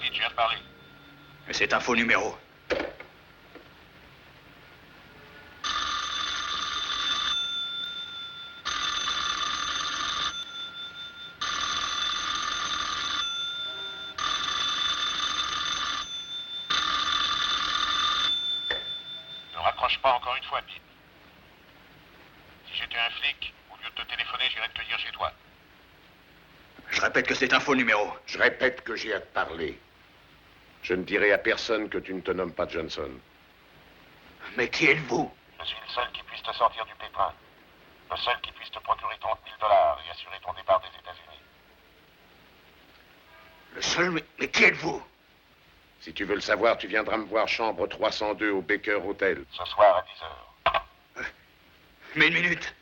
Pete, je viens de parler. Mais c'est un faux numéro. Ne raccroche pas encore une fois, Pete. Si j'étais un flic, au lieu de te téléphoner, j'irais te dire chez toi. Je répète que c'est un faux numéro. Je répète que j'ai à te parler. Je ne dirai à personne que tu ne te nommes pas Johnson. Mais qui êtes-vous? Je suis le seul qui puisse te sortir du pétrin. Le seul qui puisse te procurer $30 000 et assurer ton départ des États-Unis. Le seul, mais qui êtes-vous? Si tu veux le savoir, tu viendras me voir chambre 302 au Baker Hotel. Ce soir à 10 h. Mais une minute.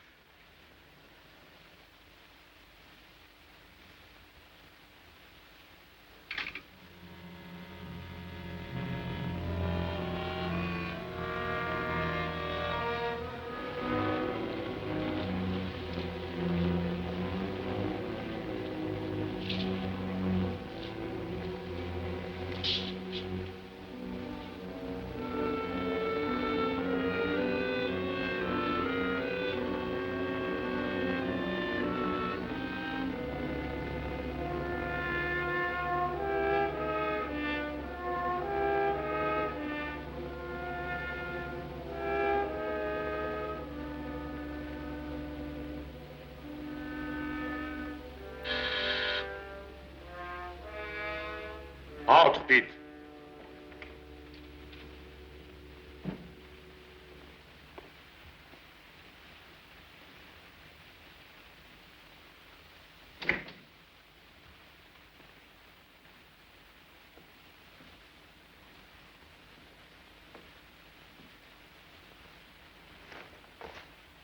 Entre, Pete.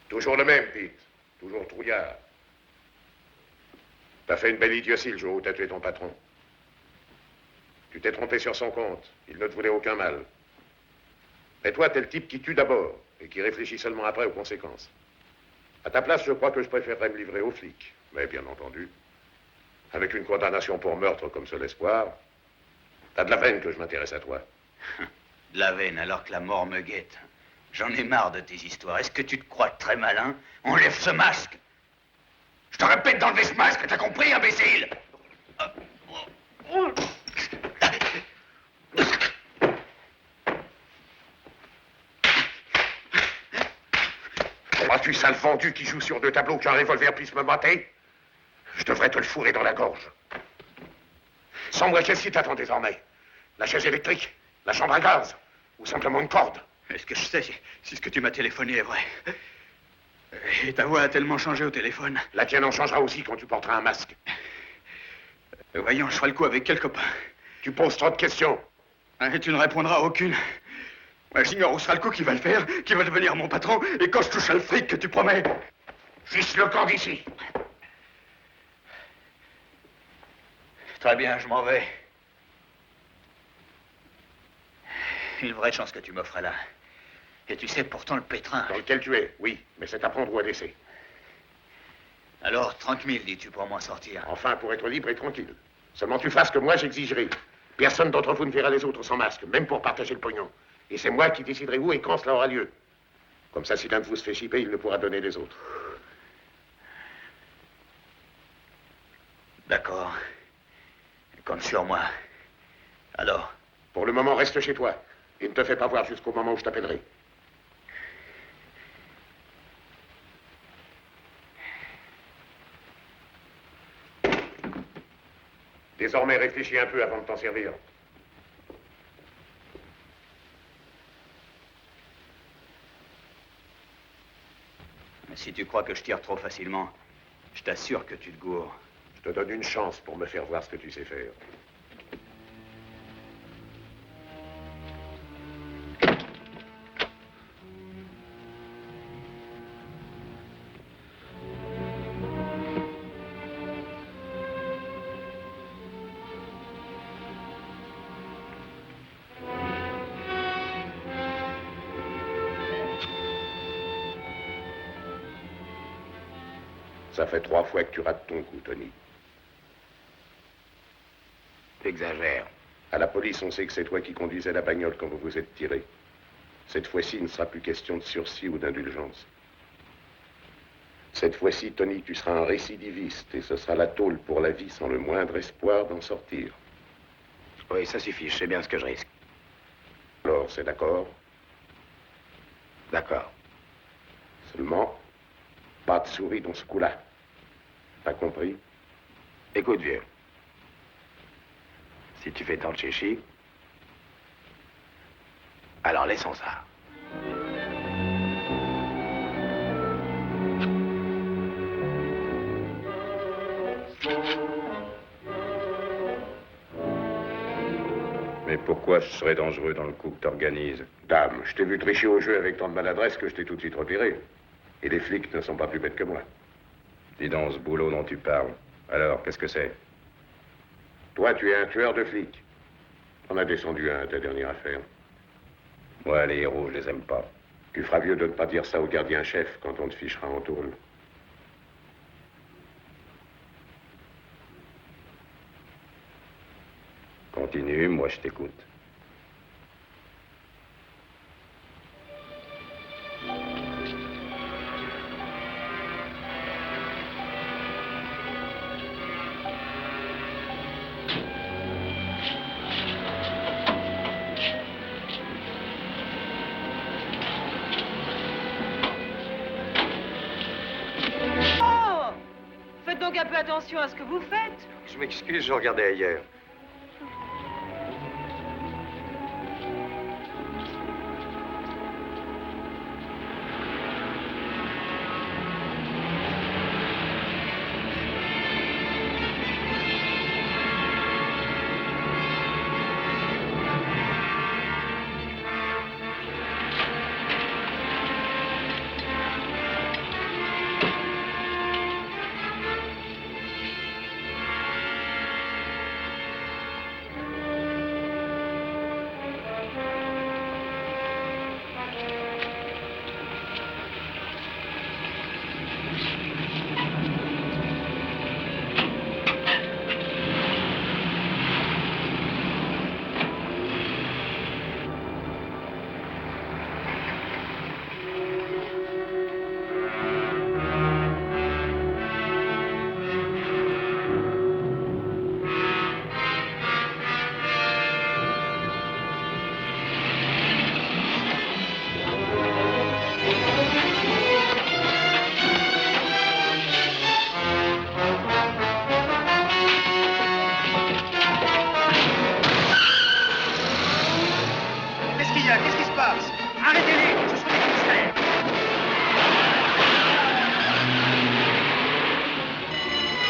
Toujours le même, Pete. Toujours trouillard. T'as fait une belle idiotie le jour où t'as tué ton patron. Tu t'es trompé sur son compte. Il ne te voulait aucun mal. Mais toi, t'es le type qui tue d'abord et qui réfléchit seulement après aux conséquences. À ta place, je crois que je préférerais me livrer aux flics. Mais bien entendu, avec une condamnation pour meurtre comme seul espoir, t'as de la veine que je m'intéresse à toi. De la veine alors que la mort me guette. J'en ai marre de tes histoires. Est-ce que tu te crois très malin? Enlève ce masque. Je te répète d'enlever ce masque, t'as compris, imbécile? Crois-tu, sale vendu qui joue sur deux tableaux, qu'un revolver puisse me mater? Je devrais te le fourrer dans la gorge. Sans moi, qu'est-ce qui t'attend désormais? La chaise électrique? La chambre à gaz? Ou simplement une corde? Est-ce que je sais si ce que tu m'as téléphoné est vrai? Et ta voix a tellement changé au téléphone. La tienne en changera aussi quand tu porteras un masque. Voyons, je ferai le coup avec quel copain. Tu poses trop de questions. Et tu ne répondras à aucune. Ouais, j'ignore où sera le coup qui va le faire, qui va devenir mon patron, et quand je toucherai le fric que tu promets. Juste le camp d'ici. Très bien, je m'en vais. Une vraie chance que tu m'offres là. Et tu sais pourtant le pétrin. Dans lequel tu es, oui, mais c'est à prendre ou à laisser. Alors, 30 000, dis-tu, pour m'en sortir. Enfin, pour être libre et tranquille. Seulement tu fasses ce que moi j'exigerai. Personne d'entre vous ne verra les autres sans masque, même pour partager le pognon. Et c'est moi qui déciderai où et quand cela aura lieu. Comme ça, si l'un de vous se fait chipper, il ne pourra donner les autres. D'accord. Compte sur moi. Alors? Pour le moment, reste chez toi. Et ne te fais pas voir jusqu'au moment où je t'appellerai. Désormais, réfléchis un peu avant de t'en servir. Si tu crois que je tire trop facilement, je t'assure que tu te gourres. Je te donne une chance pour me faire voir ce que tu sais faire. Ça fait 3 fois que tu rates ton coup, Tony. T'exagères. À la police, on sait que c'est toi qui conduisais la bagnole quand vous vous êtes tiré. Cette fois-ci, il ne sera plus question de sursis ou d'indulgence. Cette fois-ci, Tony, tu seras un récidiviste et ce sera la tôle pour la vie sans le moindre espoir d'en sortir. Oui, ça suffit, je sais bien ce que je risque. Alors, c'est d'accord? D'accord. Seulement, pas de souris dans ce coup-là. T'as compris? Écoute, vieux. Si tu fais tant de chichi, alors laissons ça. Mais pourquoi je serais dangereux dans le coup que t'organises? Dame, je t'ai vu tricher au jeu avec tant de maladresse que je t'ai tout de suite retiré. Et les flics ne sont pas plus bêtes que moi. Dis donc, ce boulot dont tu parles. Alors, qu'est-ce que c'est? Toi, tu es un tueur de flics. On a descendu un à ta dernière affaire. Moi, les héros, je les aime pas. Tu feras mieux de ne pas dire ça au gardien-chef quand on te fichera en tôle. Continue, moi je t'écoute. Oh! Faites donc un peu attention à ce que vous faites. Je m'excuse, je regardais ailleurs. Qu'est-ce qui se passe? Arrêtez-les, ce sont des gangsters.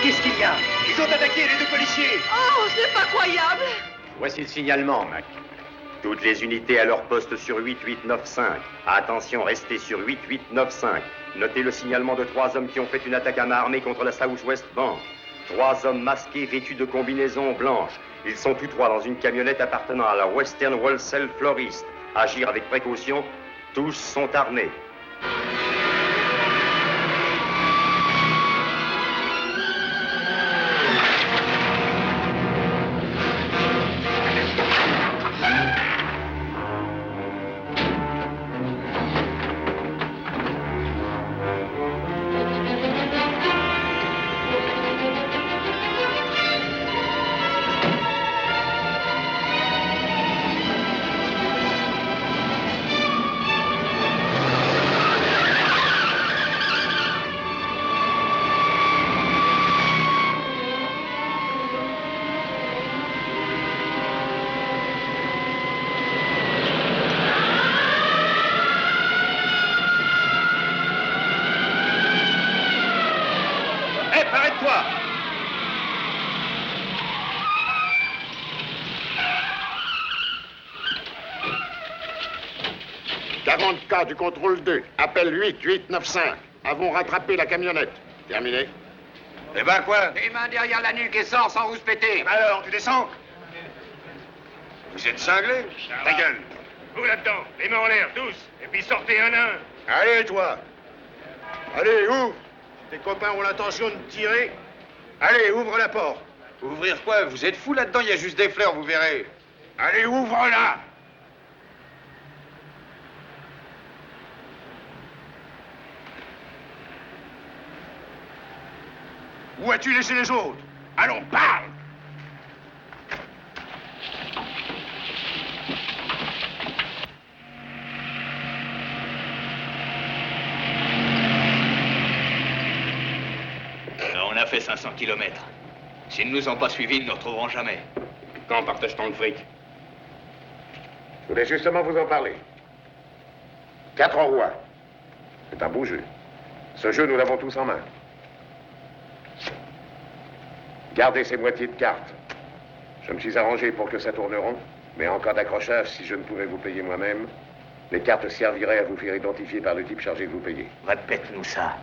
Qu'est-ce qu'il y a? Ils ont attaqué les deux policiers. Oh, c'est pas croyable. Voici le signalement, Mac. Toutes les unités à leur poste sur 8895. Attention, restez sur 8895. Notez le signalement de 3 hommes qui ont fait une attaque à main armée contre la Southwest Bank. 3 hommes masqués vêtus de combinaisons blanches. Ils sont tous 3 dans une camionnette appartenant à la Western Wholesale Florist. Agir avec précaution, tous sont armés. Arrête-toi! « 40K du contrôle 2. Appel 8895. Avons rattrapé la camionnette. Terminé. Eh ben quoi? Les mains derrière la nuque et sors sans vous se péter. Alors, tu descends? Vous êtes cinglés? Ta gueule. Vous là-dedans, les mains en l'air, tous, et puis sortez un à un. Allez, toi. Allez, ouvre. Tes copains ont l'intention de tirer. Allez, ouvre la porte. Ouvrir quoi? Vous êtes fous là-dedans, il y a juste des fleurs, vous verrez. Allez, ouvre-la! Où as-tu laissé les autres? Allons, parle! On a fait 500 kilomètres. S'ils ne nous ont pas suivis, ils ne nous retrouveront jamais. Quand partage-t-on le fric? Je voulais justement vous en parler. 4 rois. C'est un beau jeu. Ce jeu, nous l'avons tous en main. Gardez ces moitiés de cartes. Je me suis arrangé pour que ça tourne rond, mais en cas d'accrochage, si je ne pouvais vous payer moi-même, les cartes serviraient à vous faire identifier par le type chargé de vous payer. Répète-nous ça.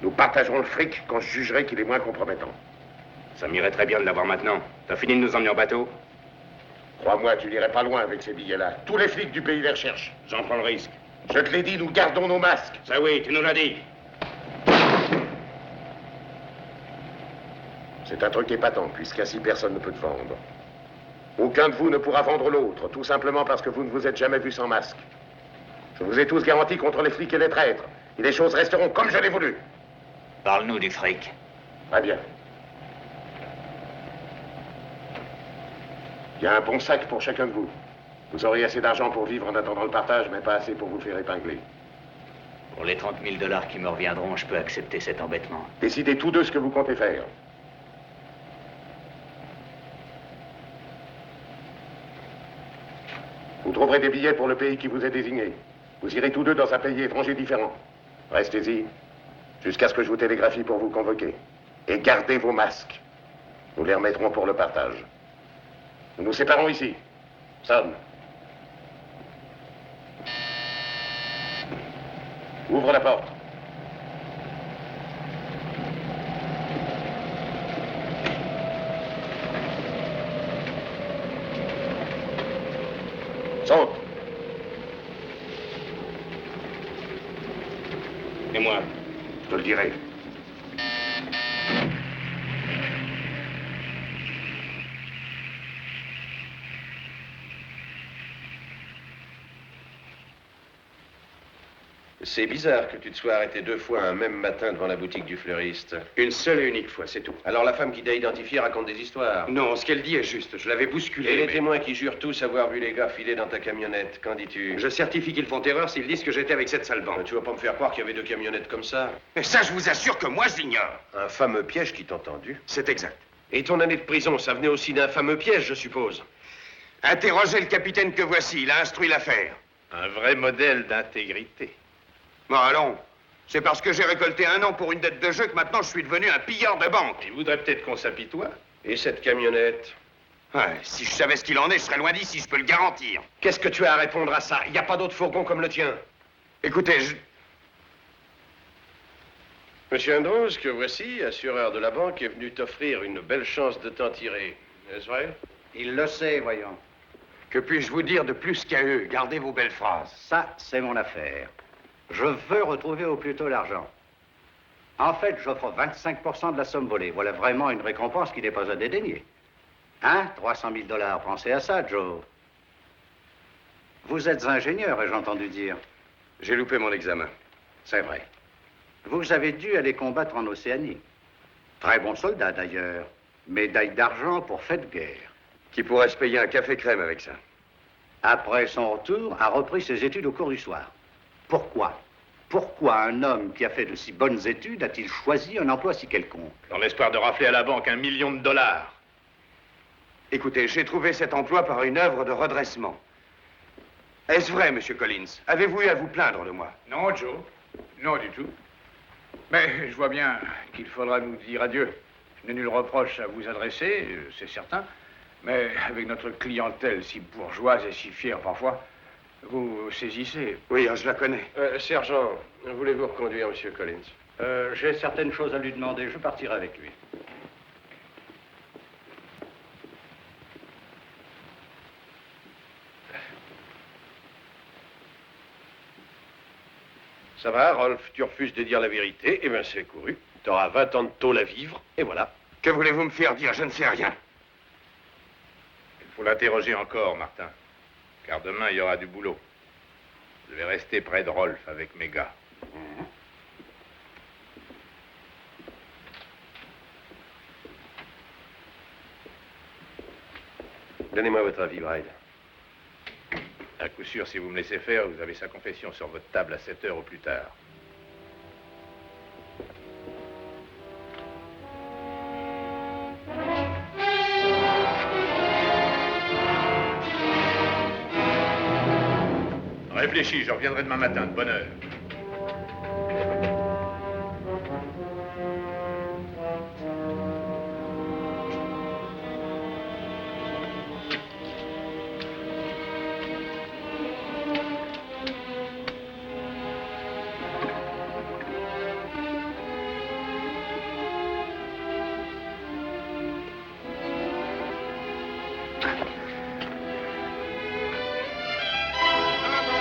Nous partagerons le fric quand je jugerai qu'il est moins compromettant. Ça m'irait très bien de l'avoir maintenant. T'as fini de nous emmener en bateau? Crois-moi, tu n'irais pas loin avec ces billets-là. Tous les flics du pays les recherchent. J'en prends le risque. Je te l'ai dit, nous gardons nos masques. Ça oui, tu nous l'as dit. C'est un truc épatant, puisqu'ainsi personne ne peut te vendre. Aucun de vous ne pourra vendre l'autre, tout simplement parce que vous ne vous êtes jamais vu sans masque. Je vous ai tous garantis contre les flics et les traîtres, et les choses resteront comme je l'ai voulu. Parle-nous du fric. Très bien. Il y a un bon sac pour chacun de vous. Vous aurez assez d'argent pour vivre en attendant le partage, mais pas assez pour vous faire épingler. Pour les 30 000 $ qui me reviendront, je peux accepter cet embêtement. Décidez tous deux ce que vous comptez faire. Vous trouverez des billets pour le pays qui vous est désigné. Vous irez tous deux dans un pays étranger différent. Restez-y, jusqu'à ce que je vous télégraphie pour vous convoquer. Et gardez vos masques. Nous les remettrons pour le partage. Nous nous séparons ici. Sonne. Ouvre la porte. Saute. Et moi? Je te le dirai. C'est bizarre que tu te sois arrêté 2 fois un même matin devant la boutique du fleuriste. Une seule et unique fois, c'est tout. Alors la femme qui t'a identifié raconte des histoires. Non, ce qu'elle dit est juste. Je l'avais bousculée. Et les mais- témoins qui jurent tous avoir vu les gars filer dans ta camionnette, qu'en dis-tu? Je certifie qu'ils font erreur s'ils disent que j'étais avec cette sale bande. Tu vas pas me faire croire qu'il y avait 2 camionnettes comme ça? Mais ça, je vous assure que moi, je l'ignore. Un fameux piège qui t'a entendu. C'est exact. Et ton année de prison, ça venait aussi d'un fameux piège, je suppose. Interrogez le capitaine que voici. Il a instruit l'affaire. Un vrai modèle d'intégrité. Bon, allons. C'est parce que j'ai récolté 1 an pour une dette de jeu que maintenant je suis devenu un pilleur de banque. Il voudrait peut-être qu'on s'apitoie. Et cette camionnette? Ouais, si je savais ce qu'il en est, je serais loin d'ici, je peux le garantir. Qu'est-ce que tu as à répondre à ça? Il n'y a pas d'autre fourgon comme le tien. Écoutez, Monsieur Andrews, que voici, assureur de la banque, est venu t'offrir une belle chance de t'en tirer. Est-ce vrai? Il le sait, voyons. que puis-je vous dire de plus qu'à eux? Gardez vos belles phrases. Ça, c'est mon affaire. Je veux retrouver au plus tôt l'argent. En fait, j'offre 25% de la somme volée. Voilà vraiment une récompense qui n'est pas à dédaigner. Hein? 300 000 $. Pensez à ça, Joe. Vous êtes ingénieur, ai-je entendu dire. J'ai loupé mon examen. C'est vrai. Vous avez dû aller combattre en Océanie. Très bon soldat, d'ailleurs. Médaille d'argent pour fait de guerre. Qui pourrait se payer un café crème avec ça? Après son retour, a repris ses études au cours du soir. Pourquoi? Pourquoi un homme qui a fait de si bonnes études a-t-il choisi un emploi si quelconque? Dans l'espoir de rafler à la banque 1 million de $. Écoutez, j'ai trouvé cet emploi par une œuvre de redressement. Est-ce vrai, Monsieur Collins? Avez-vous eu à vous plaindre de moi? Non, Joe. Non, du tout. Mais je vois bien qu'il faudra nous dire adieu. Je n'ai nul reproche à vous adresser, c'est certain. Mais avec notre clientèle si bourgeoise et si fière parfois, vous saisissez. Oui, je la connais. Sergent, voulez-vous reconduire Monsieur Collins? J'ai certaines choses à lui demander. Je partirai avec lui. Ça va, Rolf, tu refuses de dire la vérité, eh bien c'est couru. T'auras 20 ans de tôle à vivre, et voilà. Que voulez-vous me faire dire? Je ne sais rien. Faut l'interroger encore, Martin. Car demain, il y aura du boulot. Je vais rester près de Rolf avec mes gars. Donnez-moi votre avis, Bride. À coup sûr, si vous me laissez faire, vous avez sa confession sur votre table à 7 heures au plus tard. Réfléchis, je reviendrai demain matin, de bonne heure.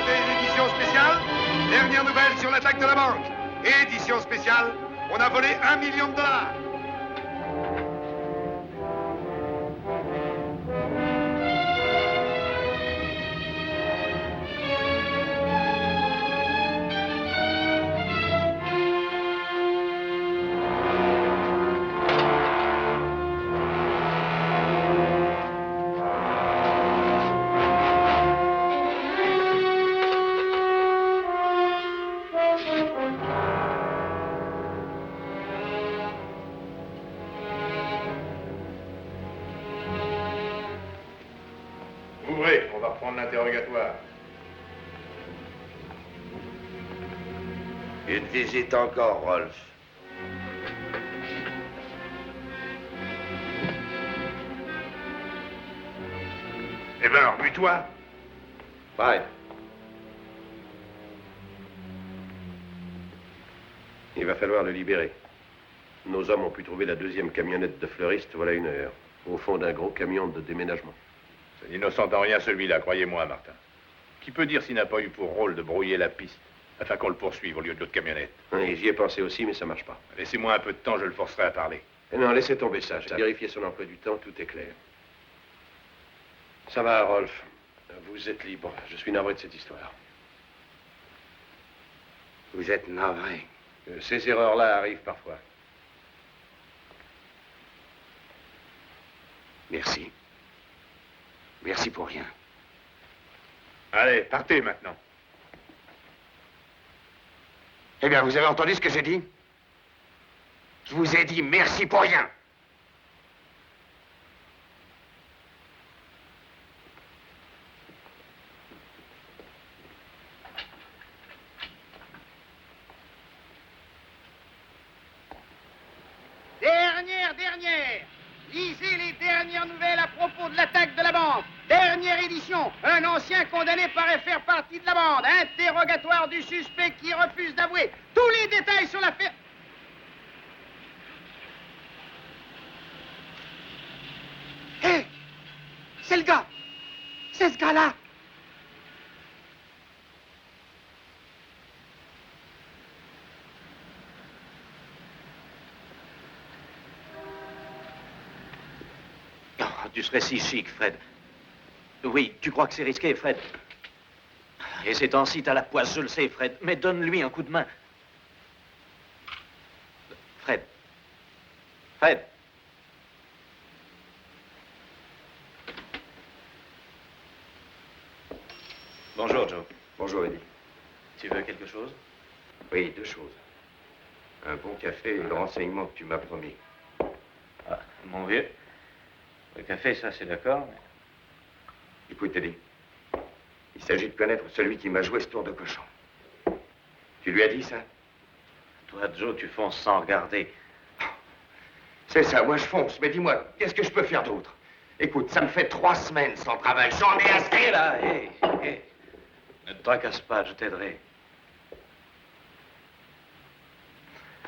Édition spéciale, dernière nouvelle sur l'attaque de la banque. Édition spéciale, on a volé $1 million. Ouvrez, on va reprendre l'interrogatoire. Une visite encore, Rolf. Eh ben, remue-toi. Bride. Il va falloir le libérer. Nos hommes ont pu trouver la deuxième camionnette de fleuriste voilà 1 heure, au fond d'un gros camion de déménagement. C'est innocent en rien celui-là, croyez-moi, Martin. Qui peut dire s'il n'a pas eu pour rôle de brouiller la piste, afin qu'on le poursuive au lieu de l'autre camionnette? Oui, j'y ai pensé aussi, mais ça marche pas. Laissez-moi un peu de temps, je le forcerai à parler. Eh non, laissez tomber ça. J'ai vérifié son emploi du temps, tout est clair. Ça va, Rolf. Vous êtes libre. Je suis navré de cette histoire. Vous êtes navré. Ces erreurs-là arrivent parfois. Merci. Merci pour rien. Allez, partez maintenant. Eh bien, vous avez entendu ce que j'ai dit? Je vous ai dit merci pour rien. Dernière. Lisez les dernières nouvelles à propos de l'attaque de la banque. Dernière édition. Un ancien condamné paraît faire partie de la bande. Interrogatoire du suspect qui refuse d'avouer. Tous les détails sur l'affaire. Hé! C'est le gars! C'est ce gars-là! Tu serais si chic, Fred. Oui, tu crois que c'est risqué, Fred? Et ces temps-ci, t'as la poisse, je le sais, Fred. Mais donne-lui un coup de main. Fred. Fred. Bonjour, Joe. Bonjour, Eddie. Tu veux quelque chose? Oui, 2 choses. Un bon café et le renseignement que tu m'as promis. Ah, mon vieux. Le café, ça, c'est d'accord, mais... Écoute, Eddie. Il s'agit de connaître celui qui m'a joué ce tour de cochon. Tu lui as dit ça? Toi, Joe, tu fonces sans regarder. C'est ça, moi je fonce. Mais dis-moi, qu'est-ce que je peux faire d'autre? Écoute, ça me fait 3 semaines sans travail. J'en ai assez, là. Hé. Ne te tracasse pas, je t'aiderai.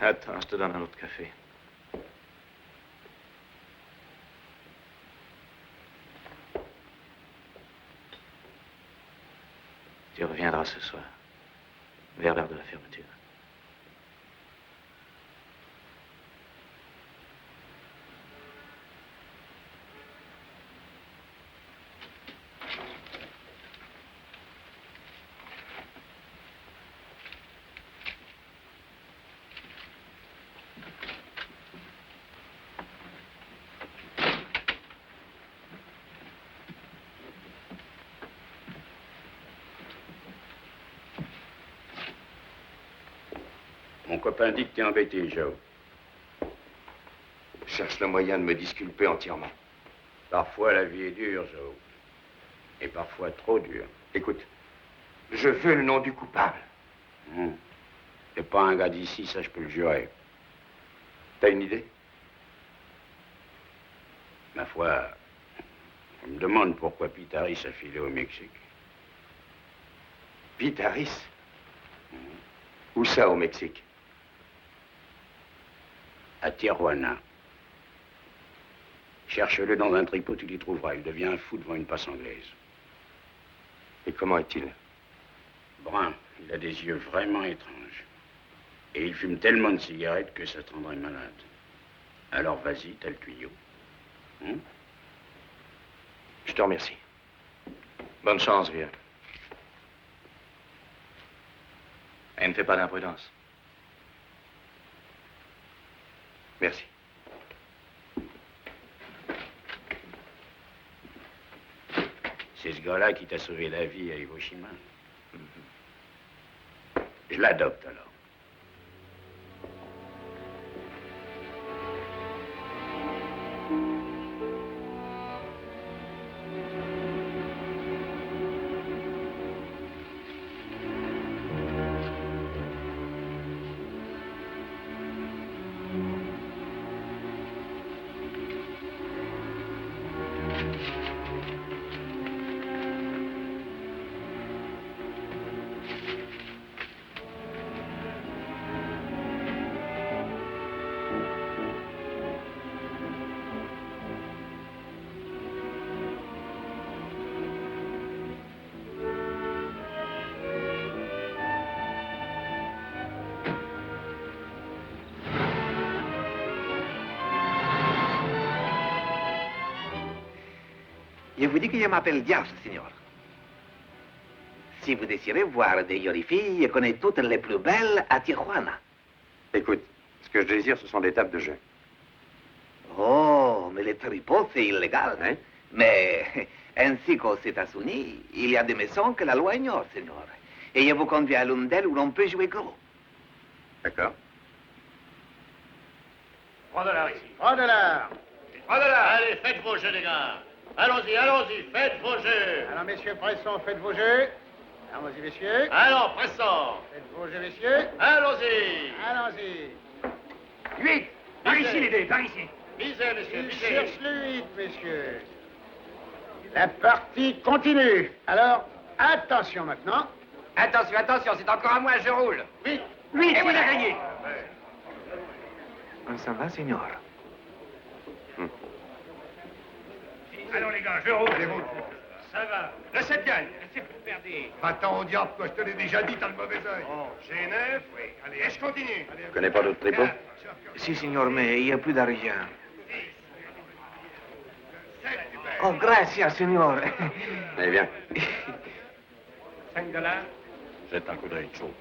Attends, je te donne un autre café. Tu reviendras ce soir, vers l'heure de la fermeture. Mon copain dit que t'es embêté, Joe. Je cherche le moyen de me disculper entièrement. Parfois, la vie est dure, Joe. Et parfois trop dure. Écoute, je veux le nom du coupable. T'es pas un gars d'ici, ça je peux le jurer. T'as une idée? Ma foi, je me demande pourquoi Pete Harris a filé au Mexique. Pete Harris? Où ça, au Mexique? À Tijuana. Cherche-le dans un tripot, tu l'y trouveras. Il devient un fou devant une passe anglaise. Et comment est-il? Brun. Il a des yeux vraiment étranges. Et il fume tellement de cigarettes que ça te rendrait malade. Alors vas-y, t'as le tuyau. Je te remercie. Bonne chance, vieux. Et ne fais pas d'imprudence. Merci. C'est ce gars-là qui t'a sauvé la vie à Hiroshima. Je l'adopte alors. Je vous dis que je m'appelle Diaz, Signor. Si vous désirez voir des jolies filles, je connais toutes les plus belles à Tijuana. Écoute, ce que je désire, ce sont des tables de jeu. Oh, mais le tripot, c'est illégal. Hein? Mais ainsi qu'aux États-Unis, il y a des maisons que la loi ignore, Signor. Et je vous conduis à l'une d'elles où l'on peut jouer gros. D'accord. 3 $ ici. 3 $. 3 $. Allez, faites vos jeux, les gars. Allons-y, allons-y, faites vos jeux. Alors, messieurs, pressons, faites vos jeux. Allons-y, messieurs. Allons, pressons. Faites vos jeux, messieurs. Allons-y. Allons-y. 8. Par ici, les dés, par ici. Misez, messieurs, Il misez. cherche le 8, messieurs. La partie continue. Alors, attention maintenant. Attention, attention, c'est encore à moi, je roule. 8. 8, et voilà gagné. Ça va, Signor? Allons, les gars, je roule. Ça va. Le 7 gagne. C'est plus perdu. Va-t'en au diable, quoi, je te l'ai déjà dit, t'as le mauvais œil. Bon, j'ai 9. Oui. Allez, et je continue. Tu connais pas d'autres tripots? Si, Signor, mais il n'y a plus d'argent. Oh, gracias, Signor. Eh bien, 5 $. jette un coup d'œil, chaud.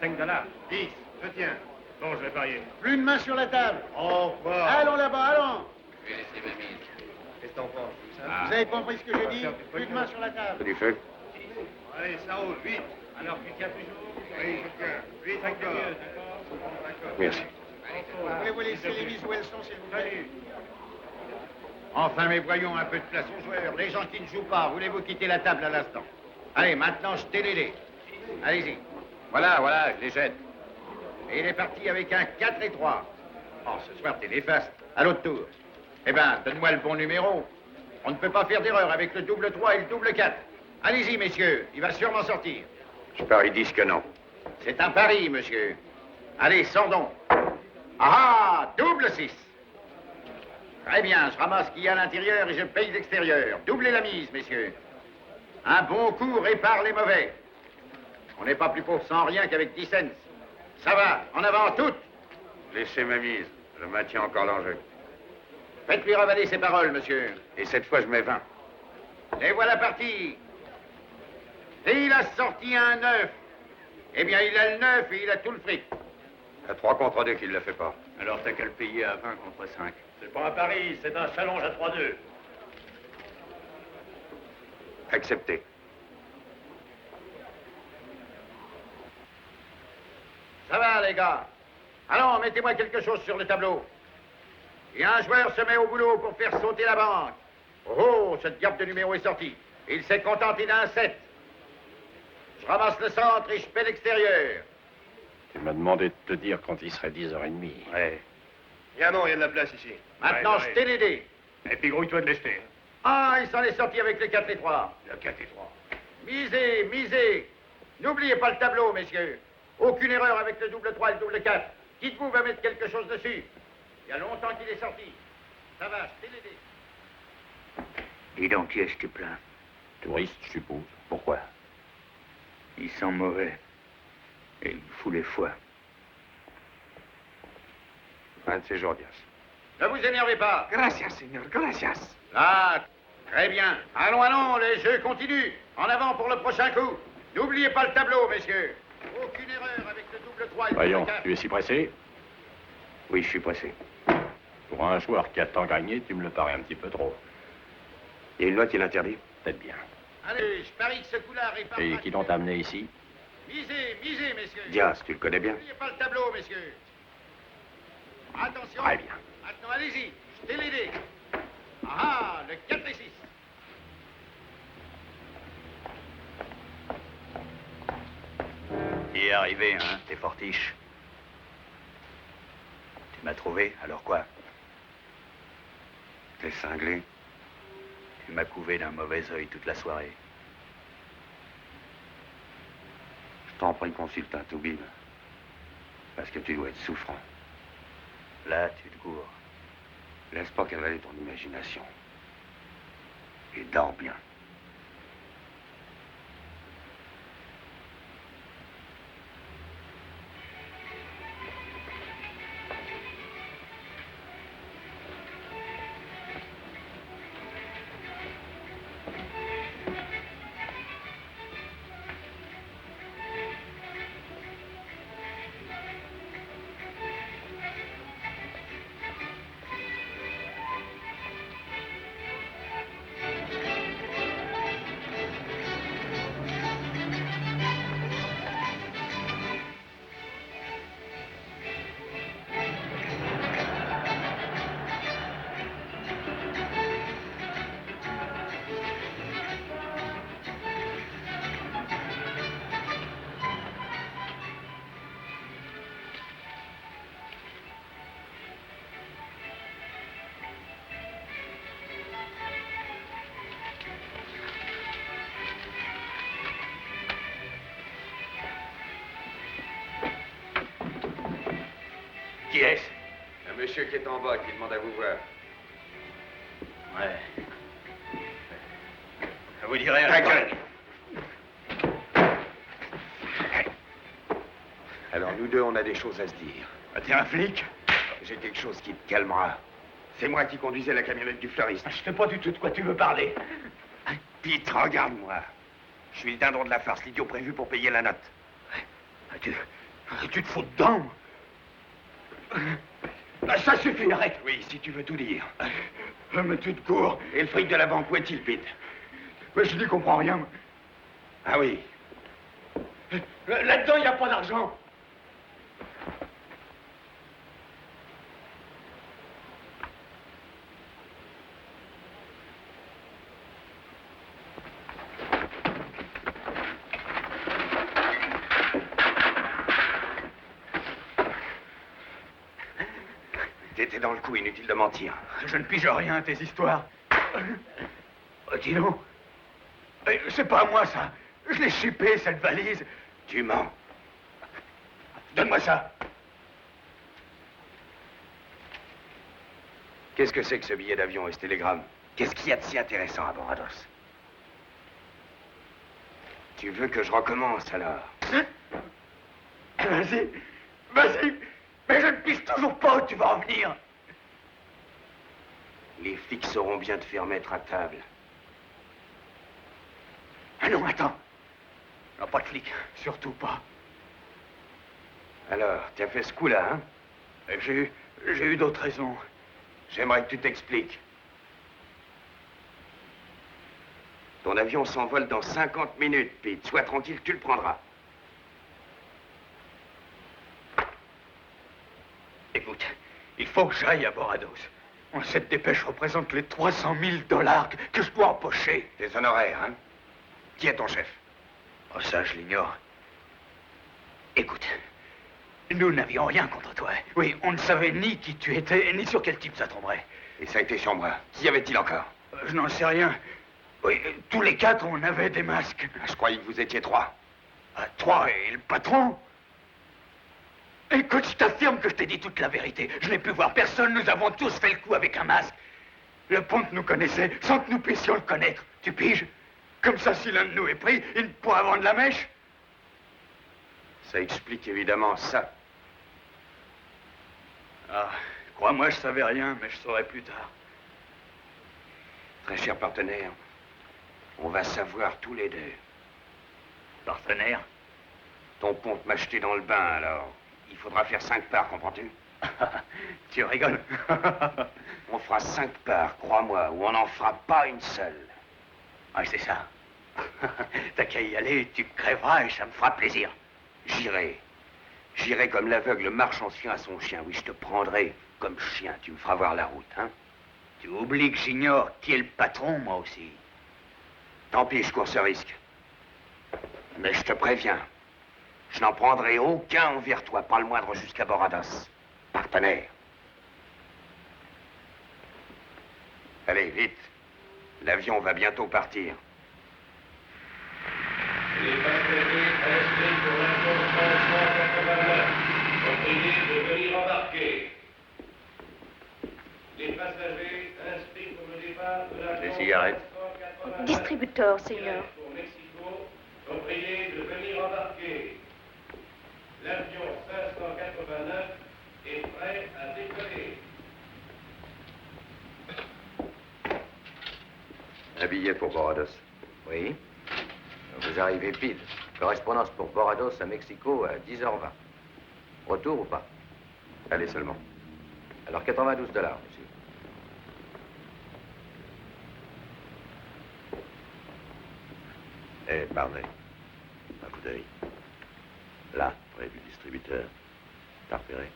5 $. 10. Je tiens. Bon, je vais parier. Plus de mains sur la table. Au revoir. Allons là-bas, allons. Je vais laisser ma mise. Qu'est-ce que t'en penses? Vous avez compris ce que je dis? Plus de mains sur la table. C'est du feu? Allez, ça roule, 8. Alors, tu tiens toujours? Oui, je tiens. 8 encore. Merci. Voulez-vous laisser les mises où elles sont, s'il vous plaît? Enfin, mais voyons un peu de place aux joueurs. Les gens qui ne jouent pas, voulez-vous quitter la table à l'instant? Allez, maintenant, jetez les dés. Allez-y. Voilà, voilà, je les jette. Et il est parti avec un 4 et 3. Oh, ce soir, t'es néfaste. À l'autre tour. Eh ben, donne-moi le bon numéro. On ne peut pas faire d'erreur avec le double 3 et le double 4. Allez-y, messieurs, il va sûrement sortir. Je parie 10 que non. C'est un pari, monsieur. Allez, sors donc. Ah, double 6. Très bien, je ramasse ce qu'il y a à l'intérieur et je paye l'extérieur. Doublez la mise, messieurs. Un bon coup répare les mauvais. On n'est pas plus pauvre sans rien qu'avec 10 cents. Ça va, en avant toutes. Laissez ma mise. Je maintiens encore l'enjeu. Faites-lui ravaler ses paroles, monsieur. Et cette fois, je mets 20. Et voilà parti. Et il a sorti un 9. Eh bien, il a le 9 et il a tout le fric. À 3 contre 2 qu'il ne le fait pas. Alors t'as qu'à le payer à 20 contre 5. C'est pas un pari, c'est un challenge à 3-2. Accepté. Ça va, les gars. Allons, mettez-moi quelque chose sur le tableau. Et un joueur se met au boulot pour faire sauter la banque. Oh, ce diable de numéro est sorti. Il s'est contenté d'un 7. Je ramasse le centre et je paie l'extérieur. Tu m'as demandé de te dire quand il serait 10h30. Ouais. Viens non, il y a de la place ici. Maintenant, je t'ai l'idée. Et puis grouille-toi de lester. Ah, il s'en est sorti avec les 4 et 3. Le 4 et 3. Misez, misez. N'oubliez pas le tableau, messieurs. Aucune erreur avec le double 3 et le double 4. Qui de vous va mettre quelque chose dessus? Il y a longtemps qu'il est sorti. Ça va, je t'ai l'idée. Dis donc, qui est-ce que tu plains? Touriste, je suppose. Pourquoi? Il sent mauvais. Et il fout les foies. Un de ces jours, Dias. Ne vous énervez pas. Gracias, señor, gracias. Là, très bien. Allons, allons, les jeux continuent. En avant pour le prochain coup. N'oubliez pas le tableau, messieurs. Aucune erreur avec le double 3 et le Voyons, double 4. tu es si pressé? Oui, je suis pressé. Pour un joueur qui a tant gagné, tu me le parais un petit peu trop. Il y a une loi qui l'interdit. Peut-être bien. Allez, je parie que ce coup-là répare. Et qui l'ont amené ici? Misez, misez, messieurs. Dias, tu le connais bien. N'oubliez pas le tableau, messieurs. Attention. Très bien. Maintenant, allez-y. Je t'ai l'idée. Ah, le 4 et 6. Il est arrivé, hein, t'es fortiche. Tu m'as trouvé, alors quoi? T'es cinglé. Tu m'as couvé d'un mauvais œil toute la soirée. Je t'en prie, consulte un Toubib. Parce que tu dois être souffrant. Là, tu te gourres. Laisse pas cavaler ton imagination. Et dors bien. Qui est-ce? Un monsieur qui est en bas, qui demande à vous voir. Ouais. Vous direz Ta gueule. Alors, nous deux, on a des choses à se dire. T'es un flic? J'ai quelque chose qui te calmera. C'est moi qui conduisais la camionnette du fleuriste. Je sais pas du tout de quoi tu veux parler. Pete, regarde-moi. Je suis le dindon de la farce, l'idiot prévu pour payer la note. Tu te fous dedans? Ça suffit, arrête. Oui, si tu veux tout dire. Mais tu te cours. Et le fric de la banque, où est-il, Pete? Mais je n'y comprends rien. Ah oui. Là-dedans, il n'y a pas d'argent. T'étais dans le coup, inutile de mentir. Je ne pige rien à tes histoires. Dis donc. C'est pas à moi, ça. Je l'ai chipé, cette valise. Tu mens. Donne-moi ça. Qu'est-ce que c'est que ce billet d'avion et ce télégramme? Qu'est-ce qu'il y a de si intéressant à Borados? Tu veux que je recommence, alors? Vas-y. Vas-y. Mais je ne pige toujours pas où tu vas en venir. Les flics sauront bien te faire mettre à table. Ah non, attends. Non, pas de flic. Surtout pas. Alors, t'as fait ce coup-là, hein? J'ai eu d'autres raisons. J'aimerais que tu t'expliques. Ton avion s'envole dans 50 minutes, Pete. Sois tranquille, tu le prendras. Écoute, il faut que j'aille à Borados. Cette dépêche représente les 300 000 $ que je dois empocher. Des honoraires, hein? Qui est ton chef? Oh, ça, je l'ignore. Écoute, nous n'avions rien contre toi. Oui, on ne savait ni qui tu étais, ni sur quel type ça tomberait. Et ça a été sur moi. Qu'y avait-il encore? Je n'en sais rien. Oui, tous les 4, on avait des masques. Je croyais que vous étiez 3. 3 et le patron? Écoute, je t'affirme que je t'ai dit toute la vérité. Je n'ai pu voir personne, nous avons tous fait le coup avec un masque. Le Ponte nous connaissait sans que nous puissions le connaître. Tu piges? Comme ça, si l'un de nous est pris, il ne pourra vendre la mèche. Ça explique évidemment ça. Ah, crois-moi, je savais rien, mais je saurai plus tard. Très cher partenaire, on va savoir tous les deux. Partenaire? Ton Ponte m'a jeté dans le bain, alors. Il faudra faire 5 parts, comprends-tu? Tu rigoles? On fera 5 parts, crois-moi, ou on n'en fera pas une seule. Ah, c'est ça. T'as qu'à y aller, tu crèveras et ça me fera plaisir. J'irai. J'irai comme l'aveugle marche en chien à son chien. Oui, je te prendrai comme chien. Tu me feras voir la route, hein? Tu oublies que j'ignore qui est le patron, moi aussi. Tant pis, je cours ce risque. Mais je te préviens, je n'en prendrai aucun envers toi, pas le moindre jusqu'à Borados. Partenaire. Allez, vite. L'avion va bientôt partir. Les passagers inscrits pour l'avion 589 sont priés de venir embarquer. Les passagers inscrits pour le départ de l'avion. Les cigarettes. Distributeur, Seigneur. Pour Mexico sont priés de venir embarquer. L'avion 589 est prêt à décoller. Un billet pour Borados. Oui. Vous arrivez pile. Correspondance pour Borados à Mexico à 10h20. Retour ou pas? Allez seulement. Alors 92 $, monsieur. Eh, Barney, un coup d'œil. Là, près du distributeur. T'as repéré?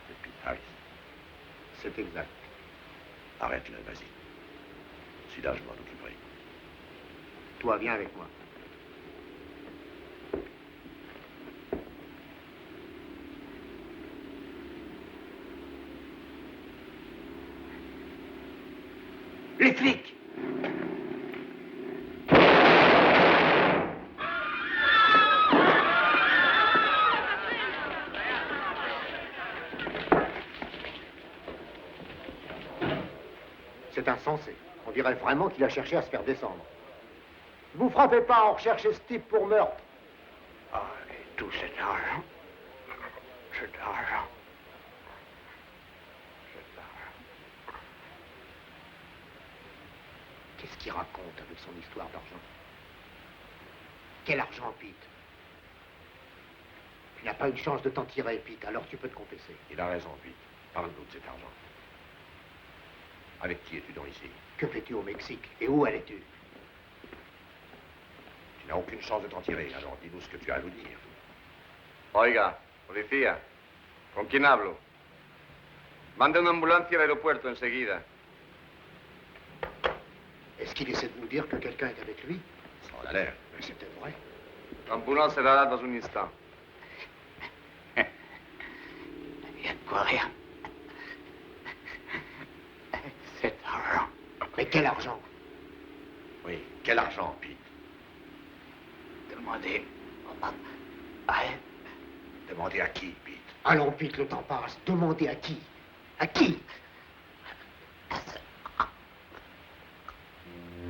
C'est Pete Harris. C'est exact. Arrête-le, vas-y. Celui-là, je m'en occuperai. Toi, viens avec moi. Les flics! C'est insensé. On dirait vraiment qu'il a cherché à se faire descendre. Vous frappez pas, on recherchait ce type pour meurtre. Ah, et tout cet argent. Cet argent. Qu'est-ce qu'il raconte avec son histoire d'argent? Quel argent, Pete? Tu n'as pas une chance de t'en tirer, Pete, alors tu peux te confesser. Il a raison, Pete. Parle-nous de cet argent. Avec qui es-tu donc ici? Que fais-tu au Mexique? Et où allais-tu? Tu n'as aucune chance de t'en tirer, alors dis-nous ce que tu as à nous dire. Oiga, policía. ¿Con quién hablo? Mande una ambulancia al aeropuerto enseguida. Est-ce qu'il essaie de nous dire que quelqu'un est avec lui? Ça en a l'air. Mais c'était vrai. L'ambulance sera là dans un instant. Il y a de quoi rire. Cet argent. Mais quel argent? Oui, quel argent, Pete? Demandez à elle. Demandez à qui, Pete? Allons, Pete, le temps passe. Demandez à qui? À qui?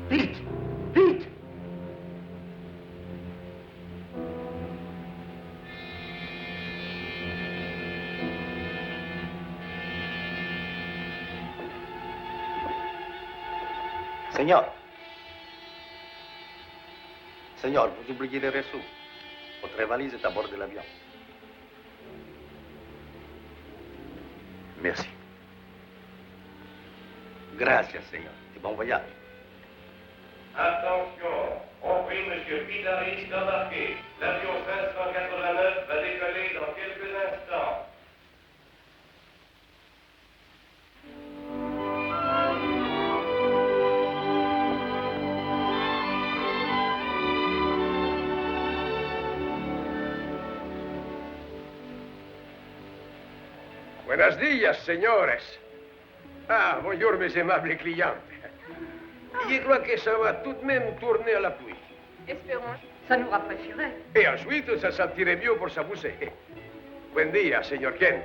Pete! Pete! Señor. Señor, vous oubliez les ressources. Votre valise est à bord de l'avion. Merci. Gracias, señor. Et bon voyage. Attention, on prie M. Pete Harris d'embarquer. L'avion 589 va décoller Buenos días, señores. Ah, bonjour, mes aimables clientes. Je crois que ça va tout de même tourner à la pluie. Espérons. Ça nous rafraîchirait. Et ensuite, ça sentirait mieux pour s'amuser. Buen día, señor Ken.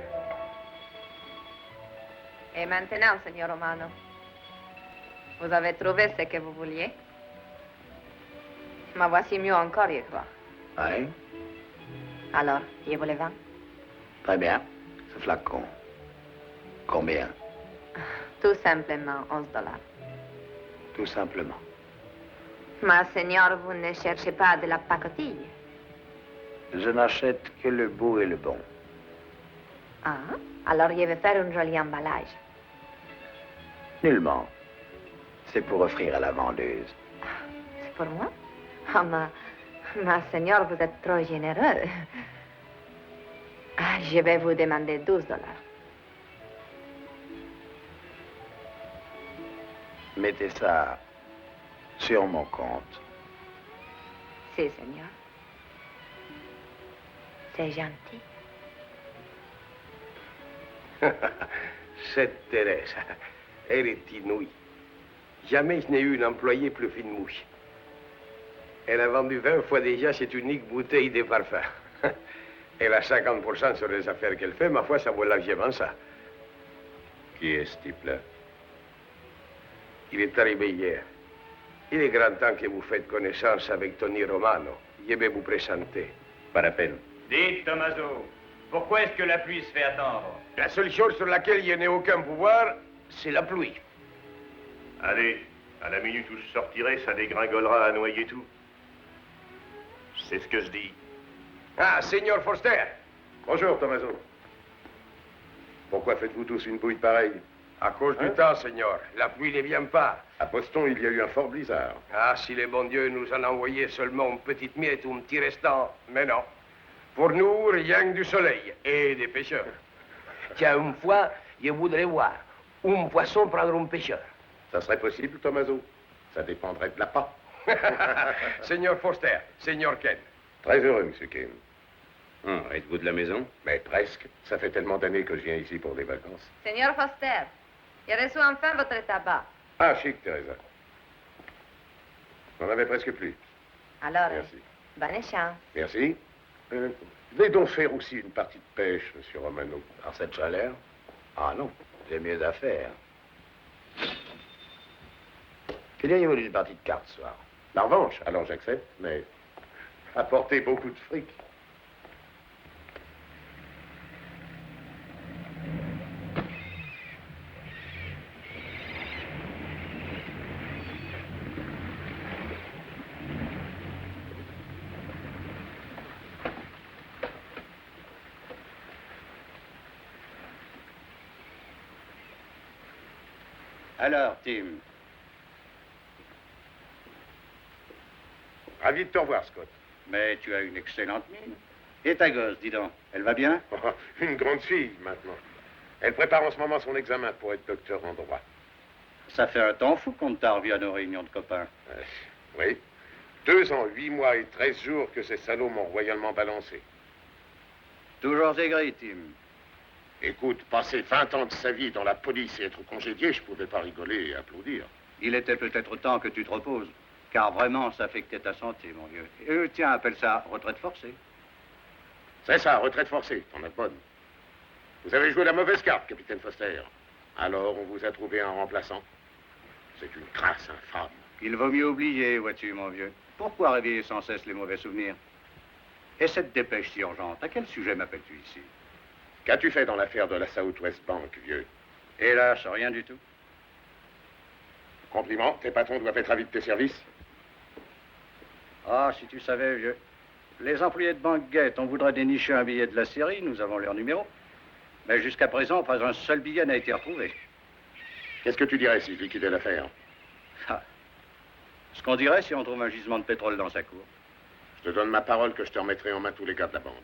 Et maintenant, Seigneur Romano, vous avez trouvé ce que vous vouliez? Me voici mieux encore, je crois. Oui, Alors, je vous le vends? très bien. Ce flacon. Combien? Tout simplement 11 $. Tout simplement. Mais, Seigneur, vous ne cherchez pas de la pacotille? Je n'achète que le beau et le bon. Ah, alors je vais faire un joli emballage. Nullement. C'est pour offrir à la vendeuse. C'est pour moi? Ah, mais, Seigneur, vous êtes trop généreux. Ah, je vais vous demander 12 $. Mettez ça sur mon compte. Si, Seigneur. C'est gentil. Cette Thérèse, elle est inouïe. Jamais je n'ai eu une employée plus fine mouche. Elle a vendu 20 fois déjà cette unique bouteille de parfum. Elle a 50% sur les affaires qu'elle fait. Ma foi, ça vaut largement ça. Qui est ce type-là? Il est arrivé hier. Il est grand temps que vous faites connaissance avec Tony Romano. Je vais vous présenter. Pas la peine. Dites, Tommaso, pourquoi est-ce que la pluie se fait attendre? La seule chose sur laquelle je n'ai aucun pouvoir, c'est la pluie. Allez, à la minute où je sortirai, ça dégringolera à noyer tout. C'est ce que je dis. Ah, Seigneur Forster. Bonjour, Tommaso. Pourquoi faites-vous tous une bouille pareille? À cause du temps, Seigneur. La pluie ne vient pas. À Boston, il y a eu un fort blizzard. Ah, si le bon Dieu nous en envoyait seulement une petite miette ou un petit restant. Mais non. Pour nous, rien que du soleil et des pêcheurs. Tiens, une fois, je voudrais voir un poisson prendre un pêcheur. Ça serait possible, Tommaso? Ça dépendrait de l'appât. Seigneur Forster, Seigneur Ken. Très heureux, Monsieur Ken. Êtes-vous de la maison? Mais presque. Ça fait tellement d'années que je viens ici pour des vacances. Seigneur Foster, j'ai reçu enfin votre tabac. Ah, chic, Teresa. J'en avais presque plus. Alors, Merci. bonne chance. Merci. Venez donc faire aussi une partie de pêche, Monsieur Romano. Par cette chaleur? Ah non, j'ai mieux à faire. Quel est une partie de cartes ce soir? La revanche, alors j'accepte, mais apportez beaucoup de fric. Alors, Tim, Ravi de te revoir, Scott. mais tu as une excellente mine. Et ta gosse, dis donc, elle va bien? Une grande fille, maintenant. Elle prépare en ce moment son examen pour être docteur en droit. Ça fait un temps fou qu'on t'a revu à nos réunions de copains. Oui. 2 ans, 8 mois et 13 jours que ces salauds m'ont royalement balancé. Toujours aigri, Tim. Écoute, passer 20 ans de sa vie dans la police et être congédié, je pouvais pas rigoler et applaudir. Il était peut-être temps que tu te reposes, car vraiment, ça affectait ta santé, mon vieux. Tiens, appelle ça retraite forcée. C'est ça, retraite forcée, t'en as bonne. Vous avez joué la mauvaise carte, capitaine Foster. Alors, on vous a trouvé un remplaçant. C'est une crasse infâme. Il vaut mieux oublier, vois-tu, mon vieux. Pourquoi réveiller sans cesse les mauvais souvenirs? Et cette dépêche si urgente, à quel sujet m'appelles-tu ici? Qu'as-tu fait dans l'affaire de la Southwest Bank, vieux? Hélas, rien du tout. Compliment, tes patrons doivent être ravis de tes services. Ah, si tu savais, vieux. Les employés de banque guettent, on voudrait dénicher un billet de la série, nous avons leur numéro. Mais jusqu'à présent, pas un seul billet n'a été retrouvé. Qu'est-ce que tu dirais si je liquidais l'affaire? Ah. Ce qu'on dirait si on trouve un gisement de pétrole dans sa cour. Je te donne ma parole que je te remettrai en main tous les gars de la bande.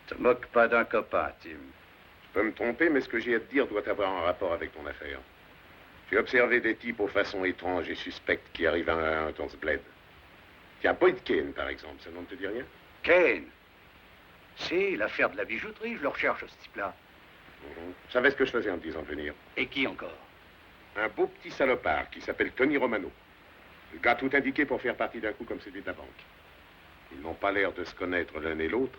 Te moque pas d'un copain, Tim. Je peux me tromper, mais ce que j'ai à te dire doit avoir un rapport avec ton affaire. J'ai observé des types aux façons étranges et suspectes qui arrivent un à un dans ce bled. Tiens, Boyd Kane, par exemple, ça ne te dit rien? Kane? Si, l'affaire de la bijouterie, je le recherche, ce type-là. Je savais ce que je faisais en te disant de venir. Et qui encore? Un beau petit salopard qui s'appelle Tony Romano. Le gars tout indiqué pour faire partie d'un coup comme celui de la banque. Ils n'ont pas l'air de se connaître l'un et l'autre,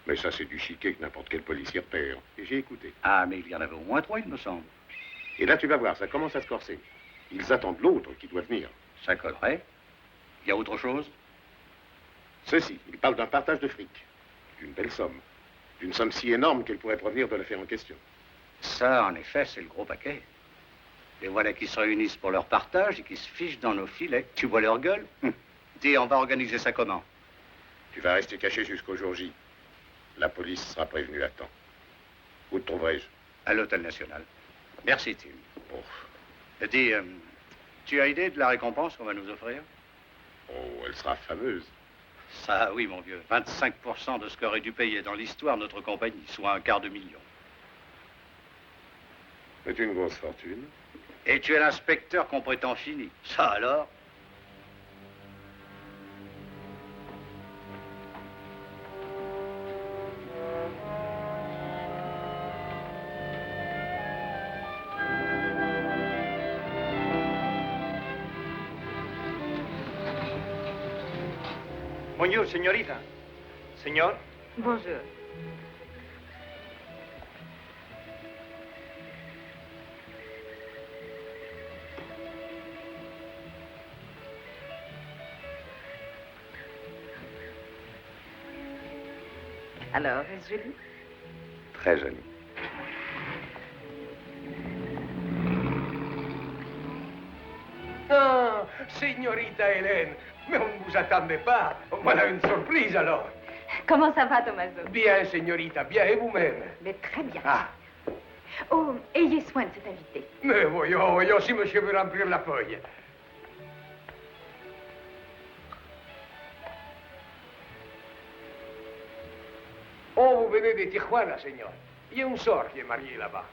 mais ça c'est du chiquet que n'importe quel policier repère. Et j'ai écouté. Ah, mais il y en avait au moins 3, il me semble. Et là, tu vas voir, ça commence à se corser. Ils attendent l'autre qui doit venir. Ça collerait. Il y a autre chose? Ceci, ils parlent d'un partage de fric. D'une belle somme. D'une somme si énorme qu'elle pourrait provenir de l'affaire en question. Ça, en effet, c'est le gros paquet. Les voilà qui se réunissent pour leur partage et qui se fichent dans nos filets. Tu vois leur gueule? Dis, on va organiser ça comment? Tu vas rester caché jusqu'au jour J. La police sera prévenue à temps. Où te trouverai-je? À l'Hôtel National. Merci, Tim. Oh. Dis, tu as idée de la récompense qu'on va nous offrir? Oh, elle sera fameuse. Ça, oui, mon vieux. 25% de ce qu'aurait dû payer dans l'histoire notre compagnie, soit $250 000. C'est une grosse fortune. Et tu es l'inspecteur qu'on prétend fini. Ça alors? Bonjour, señorita. Señor. Bonjour. Alors, est-ce joli? Très joli. Ah, signorita Hélène, mais on ne vous attendait pas. Voilà une surprise alors. Comment ça va, Tommaso? Bien, signorita, bien, et vous-même? Mais très bien. Ah, Oh, ayez soin de cet invité. mais voyons, voyons si monsieur veut remplir la feuille. Oh, vous venez de Tijuana, señor. Il y a un sort qui est marié là-bas.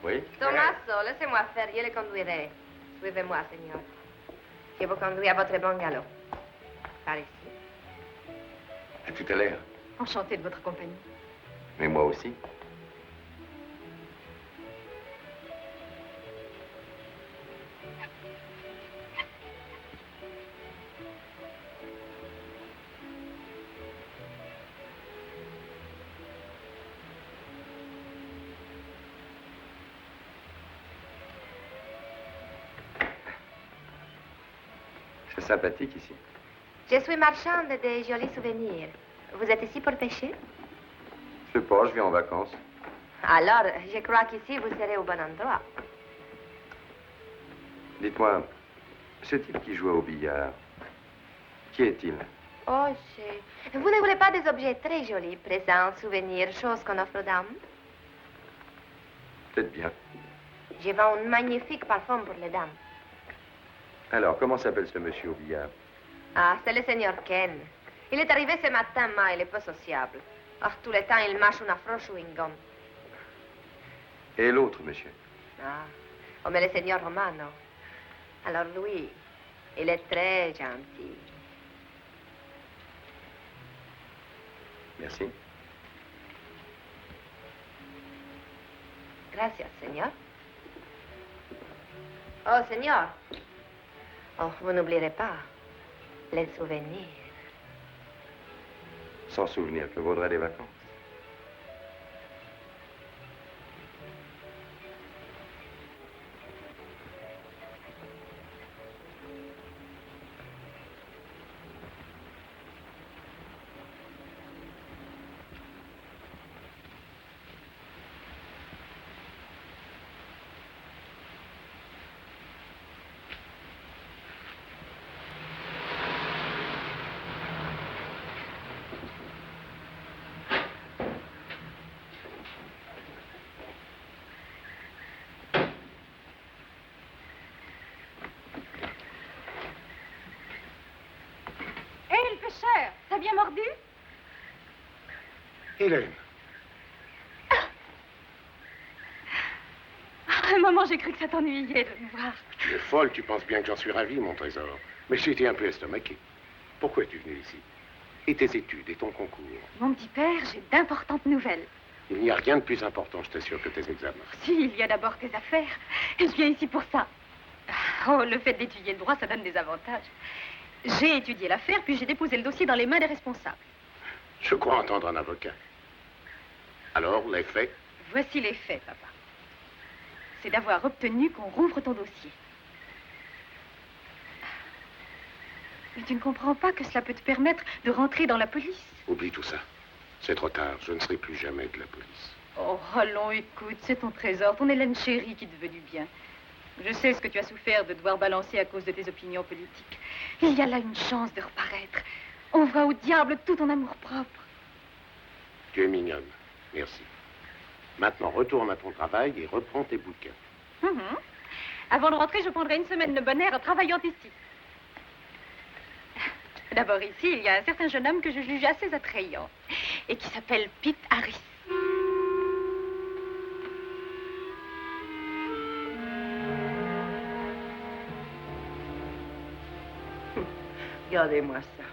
Oui? Tommaso, laissez-moi faire, je le conduirai. Suivez-moi, señor. Je vous conduis à votre bungalow. Par ici. À tout à l'heure. Enchantée de votre compagnie. Mais moi aussi. C'est sympathique ici. Je suis marchande de jolis souvenirs. Vous êtes ici pour pêcher? Je sais pas, je viens en vacances. Alors, je crois qu'ici, vous serez au bon endroit. Dites-moi, ce type qui jouait au billard, qui est-il? Oh, vous ne voulez pas des objets très jolis, présents, souvenirs, choses qu'on offre aux dames? Peut-être bien. Je vends un magnifique parfum pour les dames. Alors, comment s'appelle ce monsieur au billard? Ah, c'est le seigneur Ken. Il est arrivé ce matin, mais il est peu sociable. Ah, tout le temps, il mâche un affreux chewing-gum. Et l'autre, monsieur? Ah, oh, mais le seigneur Romano. Alors lui, il est très gentil. Merci. Gracias, señor. Oh, señor. Oh, vous n'oublierez pas les souvenirs. Sans souvenir, que vaudraient les vacances? Hé, le pêcheur, t'as bien mordu? Hélène. À un moment, j'ai cru que ça t'ennuyait de me voir. Tu es folle, tu penses bien que j'en suis ravi, mon trésor. Mais j'ai été un peu estomaqué. Pourquoi es-tu venu ici? Et tes études et ton concours? Mon petit père, j'ai d'importantes nouvelles. Il n'y a rien de plus important, je t'assure, que tes examens. Si, il y a d'abord tes affaires. Et je viens ici pour ça. Oh, le fait d'étudier le droit, ça donne des avantages. J'ai étudié l'affaire, puis j'ai déposé le dossier dans les mains des responsables. Je crois entendre un avocat. Alors, les faits? Voici les faits, papa. C'est d'avoir obtenu qu'on rouvre ton dossier. Mais tu ne comprends pas que cela peut te permettre de rentrer dans la police. Oublie tout ça. C'est trop tard. Je ne serai plus jamais de la police. Oh, allons, écoute, c'est ton trésor, ton Hélène chérie qui te veut du bien. Je sais ce que tu as souffert de devoir balancer à cause de tes opinions politiques. Il y a là une chance de reparaître. On va au diable tout ton amour-propre. Tu es mignonne. Merci. Maintenant, retourne à ton travail et reprends tes bouquins. Avant de rentrer, je prendrai une semaine de bon air en travaillant ici. D'abord, ici, il y a un certain jeune homme que je juge assez attrayant et qui s'appelle Pete Harris. Regardez-moi ça.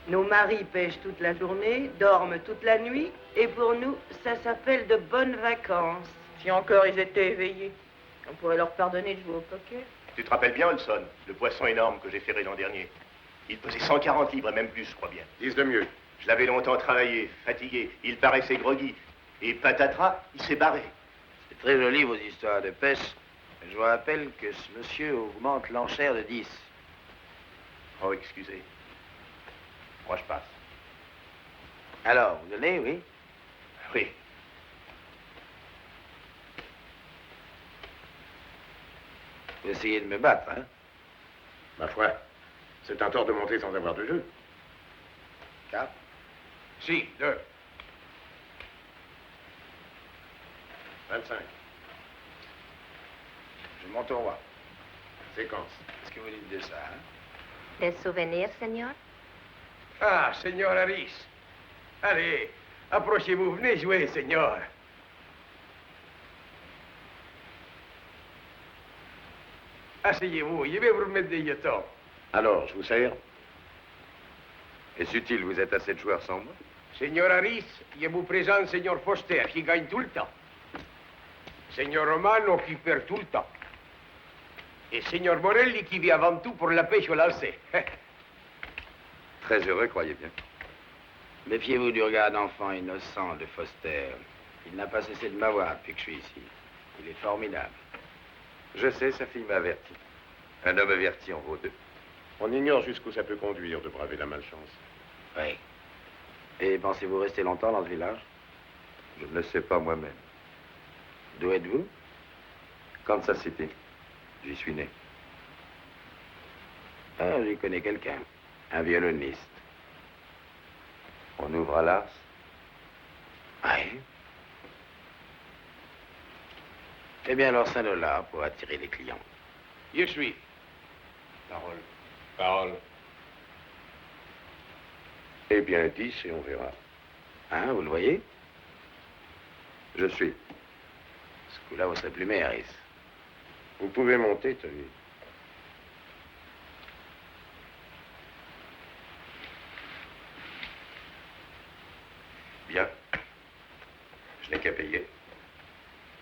Nos maris pêchent toute la journée, dorment toute la nuit, et pour nous, ça s'appelle de bonnes vacances. Si encore ils étaient éveillés, on pourrait leur pardonner de jouer au poker. Tu te rappelles bien, Olson, le poisson énorme que j'ai ferré l'an dernier? Il pesait 140 livres, et même plus, je crois bien. Dis de mieux. Je l'avais longtemps travaillé, fatigué. Il paraissait groggy. Et patatras, il s'est barré. C'est très joli, vos histoires de pêche. Mais je vous rappelle que ce monsieur augmente l'enchère de 10. Oh, excusez. Moi, je passe. Alors, vous donnez, oui? Oui. Vous essayez de me battre, hein? Ma foi, c'est un tort de monter sans avoir de jeu. 4. Si, 2. 25. Je monte au roi. Séquence. Qu'est-ce que vous dites de ça, hein? Des souvenirs, señor? Ah, Señor Harris. Allez, approchez-vous, venez jouer, Señor. Asseyez-vous, je vais vous remettre des jetons. Alors, je vous sers? Est-ce utile, vous êtes assez de joueurs sans moi? Señor Harris, je vous présente Señor Foster, qui gagne tout le temps. Señor Romano, qui perd tout le temps. Et Señor Morelli, qui vit avant tout pour la pêche au lancer. Très heureux, croyez bien. Méfiez-vous du regard d'enfant innocent de Foster. Il n'a pas cessé de m'avoir depuis que je suis ici. Il est formidable. Je sais, sa fille m'a averti. Un homme averti en vaut deux. On ignore jusqu'où ça peut conduire de braver la malchance. Oui. Et pensez-vous rester longtemps dans ce village? Je ne le sais pas moi-même. D'où êtes-vous? Kansas City. J'y suis né. Ah, j'y connais quelqu'un. Un violoniste. On ouvre à l'Ars? Oui. Eh bien, alors $5 pour attirer les clients. Je suis. Parole. Parole. Eh bien, 10 et on verra. Hein, vous le voyez? Je suis. Ce coup-là, vous serez plumé, Harris. Vous pouvez monter, Tony. Bien. Je n'ai qu'à payer.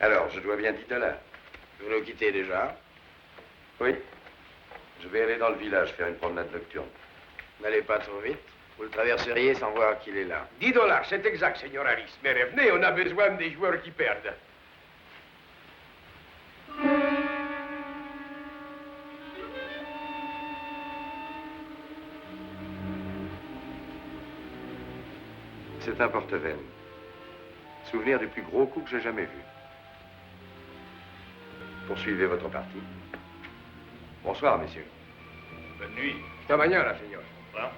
Alors, je dois bien $10. Vous nous quittez déjà? Oui. Je vais aller dans le village faire une promenade nocturne. N'allez pas trop vite. Vous le traverseriez sans voir qu'il est là. $10, c'est exact, Señor Harris. Mais revenez, on a besoin des joueurs qui perdent. C'est un porte-veine. Souvenir du plus gros coup que j'ai jamais vu. Poursuivez votre partie. Bonsoir, messieurs. Bonne nuit. Hasta mañana, señor. Au revoir.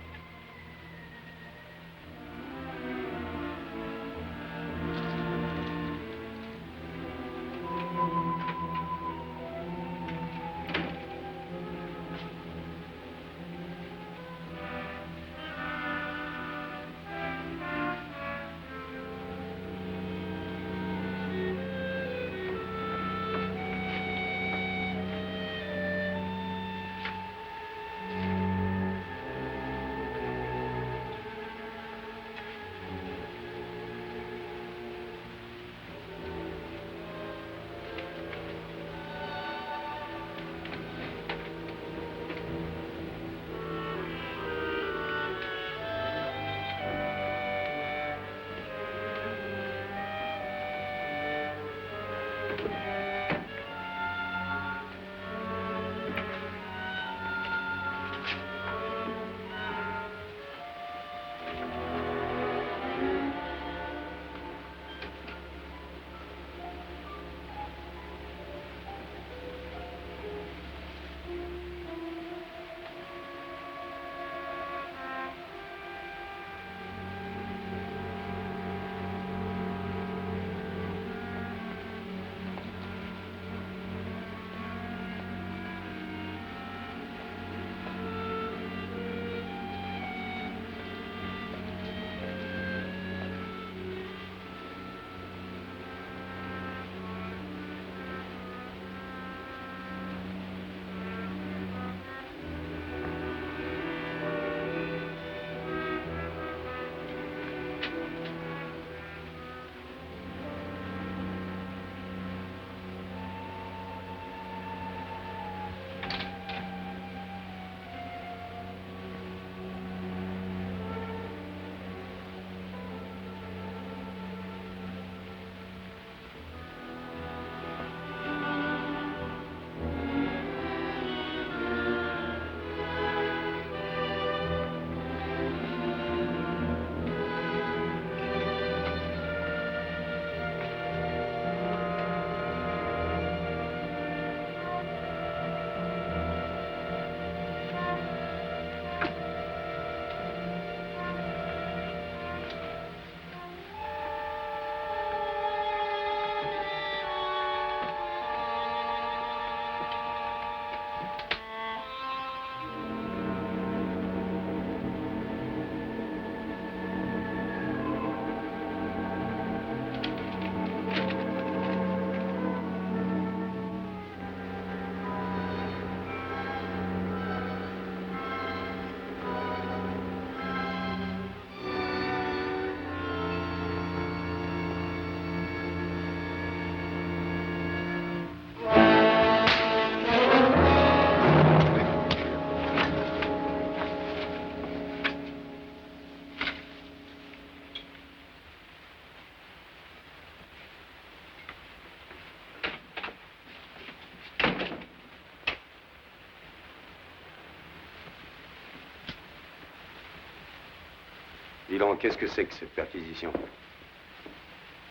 Dis donc, qu'est-ce que c'est que cette perquisition?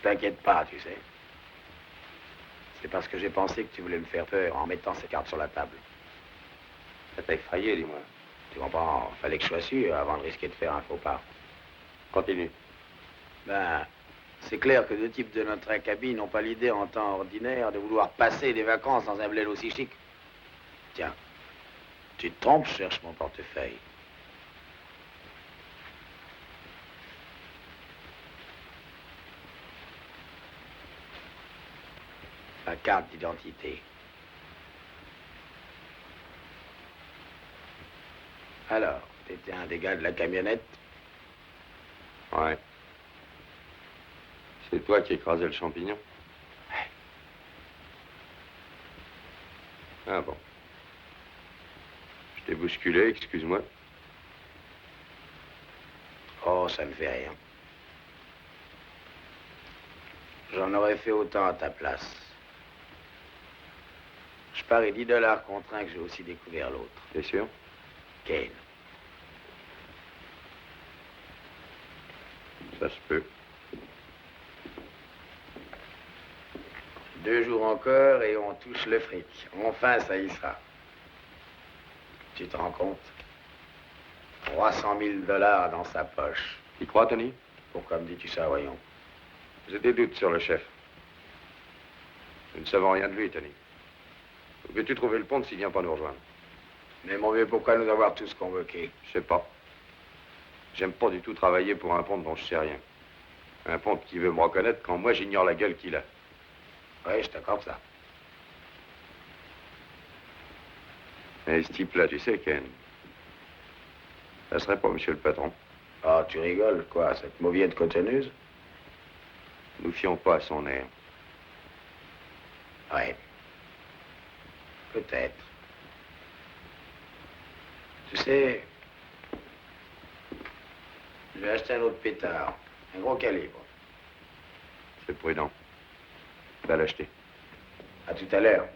T'inquiète pas, tu sais. C'est parce que j'ai pensé que tu voulais me faire peur en mettant ces cartes sur la table. Ça t'a effrayé, dis-moi. Tu comprends? Fallait que je sois sûr avant de risquer de faire un faux pas. Continue. Ben, c'est clair que deux types de notre acabit n'ont pas l'idée en temps ordinaire de vouloir passer des vacances dans un bled aussi chic. Tiens, tu te trompes, je cherche mon portefeuille. Ma carte d'identité. Alors, t'étais un des gars de la camionnette? Ouais. C'est toi qui écrasais le champignon? Ah bon. Je t'ai bousculé, excuse-moi. Oh, ça ne fait rien. J'en aurais fait autant à ta place. Je parie $10 contre un que j'ai aussi découvert l'autre. T'es sûr? Kane. Ça se peut. 2 jours encore et on touche le fric. Enfin, ça y sera. Tu te rends compte? 300 000 $ dans sa poche. Tu crois, Tony? Pourquoi me dis-tu ça, voyons? J'ai des doutes sur le chef. Nous ne savons rien de lui, Tony. Où veux-tu trouver le pont s'il vient pas nous rejoindre? Mais mon vieux, pourquoi nous avoir tous convoqués? Je sais pas. J'aime pas du tout travailler pour un ponte dont je sais rien. Un ponte qui veut me reconnaître quand moi j'ignore la gueule qu'il a. Oui, je t'accorde ça. Mais ce type-là, tu sais, Ken, ça serait pas monsieur le patron. Ah, tu rigoles, quoi, cette mauviette cotonneuse? Nous fions pas à son air. Ouais. Peut-être. Tu sais, je vais acheter un autre pétard. Un gros calibre. C'est prudent. Va l'acheter. À tout à l'heure.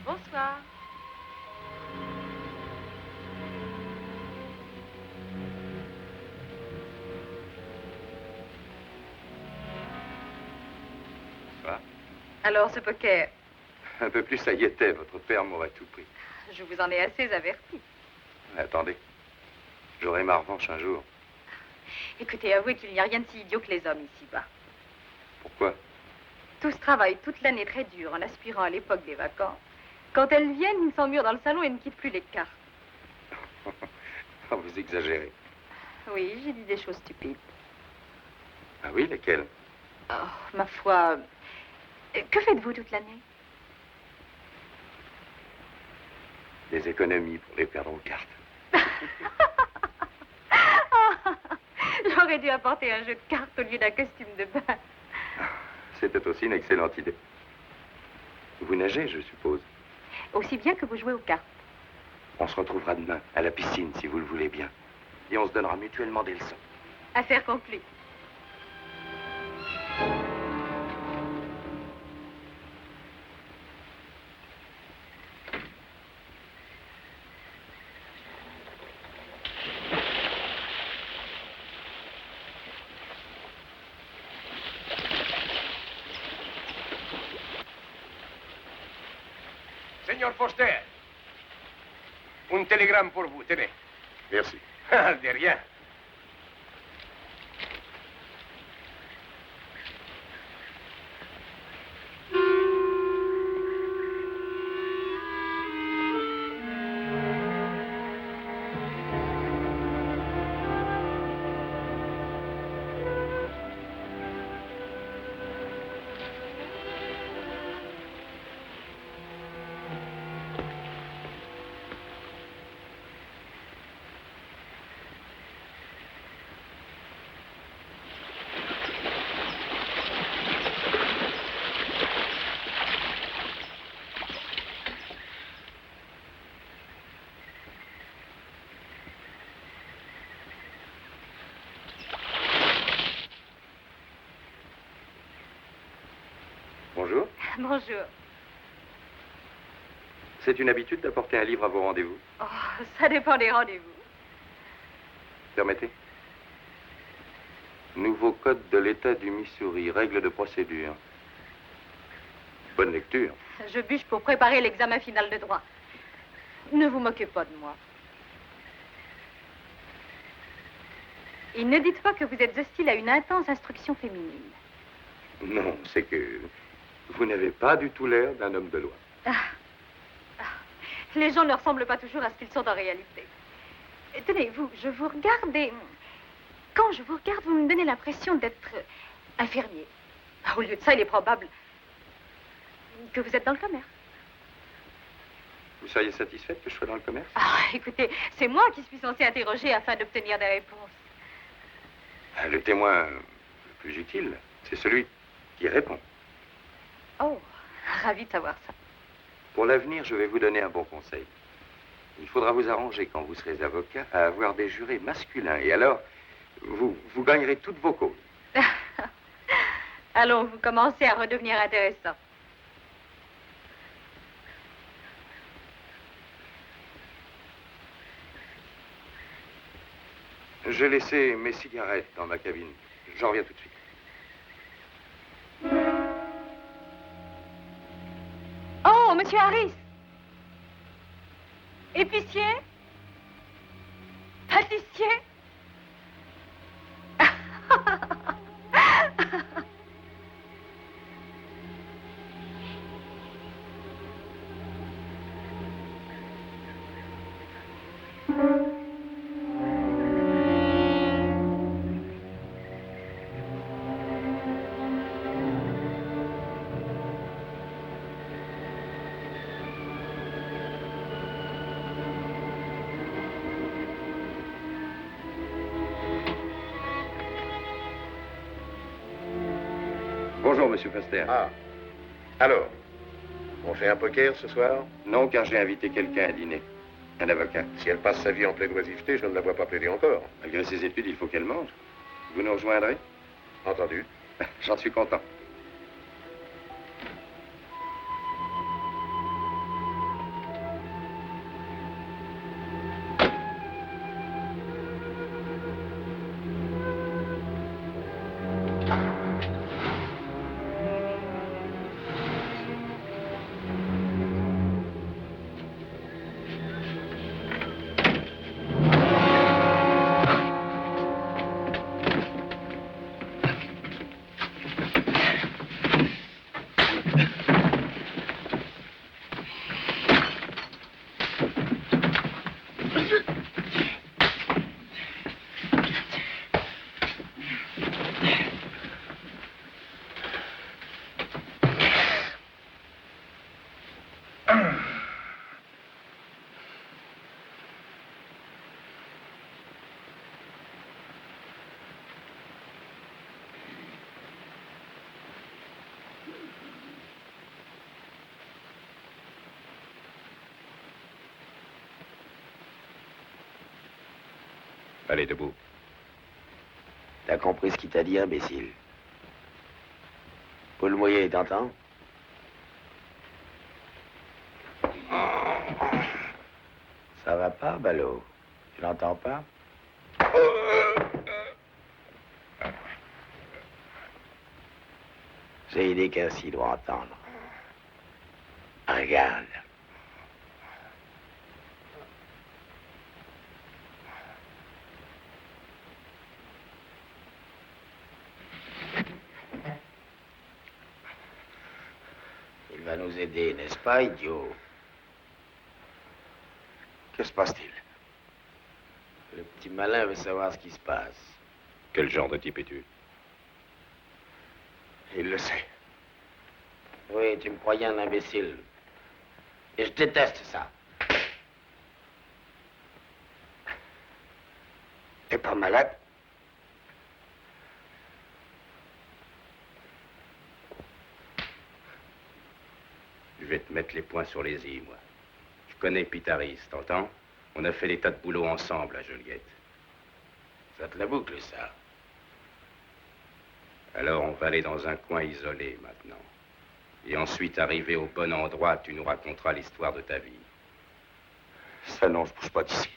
Bonsoir. Va. Alors, ce poker, Un peu plus, ça y était. Votre père m'aurait tout pris. je vous en ai assez averti. Attendez. J'aurai ma revanche un jour. Écoutez, avouez qu'il n'y a rien de si idiot que les hommes ici-bas. Pourquoi? Tous travaillent toute l'année très dur en aspirant à l'époque des vacances. Quand elles viennent, ils s'emmurent dans le salon et ne quittent plus les cartes. Oh, vous exagérez. Oui, j'ai dit des choses stupides. Ah oui, lesquelles? Oh, ma foi, que faites-vous toute l'année? Des économies pour les perdre aux cartes. J'aurais dû apporter un jeu de cartes au lieu d'un costume de bain. C'était aussi une excellente idée. Vous nagez, je suppose. Aussi bien que vous jouez aux cartes. On se retrouvera demain, à la piscine, si vous le voulez bien. Et on se donnera mutuellement des leçons. Affaire conclue. Señor Foster, un télégramme pour vous, tenez. Merci. De rien. Bonjour. C'est une habitude d'apporter un livre à vos rendez-vous. Oh, ça dépend des rendez-vous. Permettez. Nouveau code de l'État du Missouri, règles de procédure. Bonne lecture. Je bûche pour préparer l'examen final de droit. Ne vous moquez pas de moi. Et ne dites pas que vous êtes hostile à une intense instruction féminine. Non, c'est que vous n'avez pas du tout l'air d'un homme de loi. Les gens ne ressemblent pas toujours à ce qu'ils sont en réalité. Tenez, je vous regarde et... Quand je vous regarde, vous me donnez l'impression d'être infirmier. Au lieu de ça, il est probable que vous êtes dans le commerce. Vous seriez satisfaite que je sois dans le commerce? Ah, écoutez, c'est moi qui suis censée interroger afin d'obtenir des réponses. Le témoin le plus utile, c'est celui qui répond. Oh, ravi de savoir ça. Pour l'avenir, je vais vous donner un bon conseil. Il faudra vous arranger, quand vous serez avocat, à avoir des jurés masculins. Et alors, vous gagnerez toutes vos causes. Allons, vous commencez à redevenir intéressant. J'ai laissé mes cigarettes dans ma cabine. J'en reviens tout de suite. Oh, monsieur Harris. Épicier? Pâtissier? Bonjour, monsieur Foster. Ah. Alors, on fait un poker ce soir? Non, car j'ai invité quelqu'un à dîner. Un avocat. Si elle passe sa vie en pleine oisiveté, je ne la vois pas plaider encore. Malgré ses études, il faut qu'elle mange. Vous nous rejoindrez? Entendu. J'en suis content. Allez, debout. T'as compris ce qu'il t'a dit, imbécile? Paul Moyer, t'entends? Ça va pas, ballot? Tu l'entends pas? J'ai idée qu'ainsi doit entendre. Regarde. Il va nous aider, n'est-ce pas, idiot? Que se passe-t-il? Le petit malin veut savoir ce qui se passe. Quel genre de type es-tu? Il le sait. Oui, tu me croyais un imbécile. Et je déteste ça. T'es pas malade? Je vais te mettre les points sur les i, moi. Je connais Pitaris, t'entends? On a fait des tas de boulot ensemble à Joliette. Ça te la boucle, ça. Alors on va aller dans un coin isolé, maintenant. Et ensuite, arrivé au bon endroit, tu nous raconteras l'histoire de ta vie. Ça, non, je bouge pas d'ici.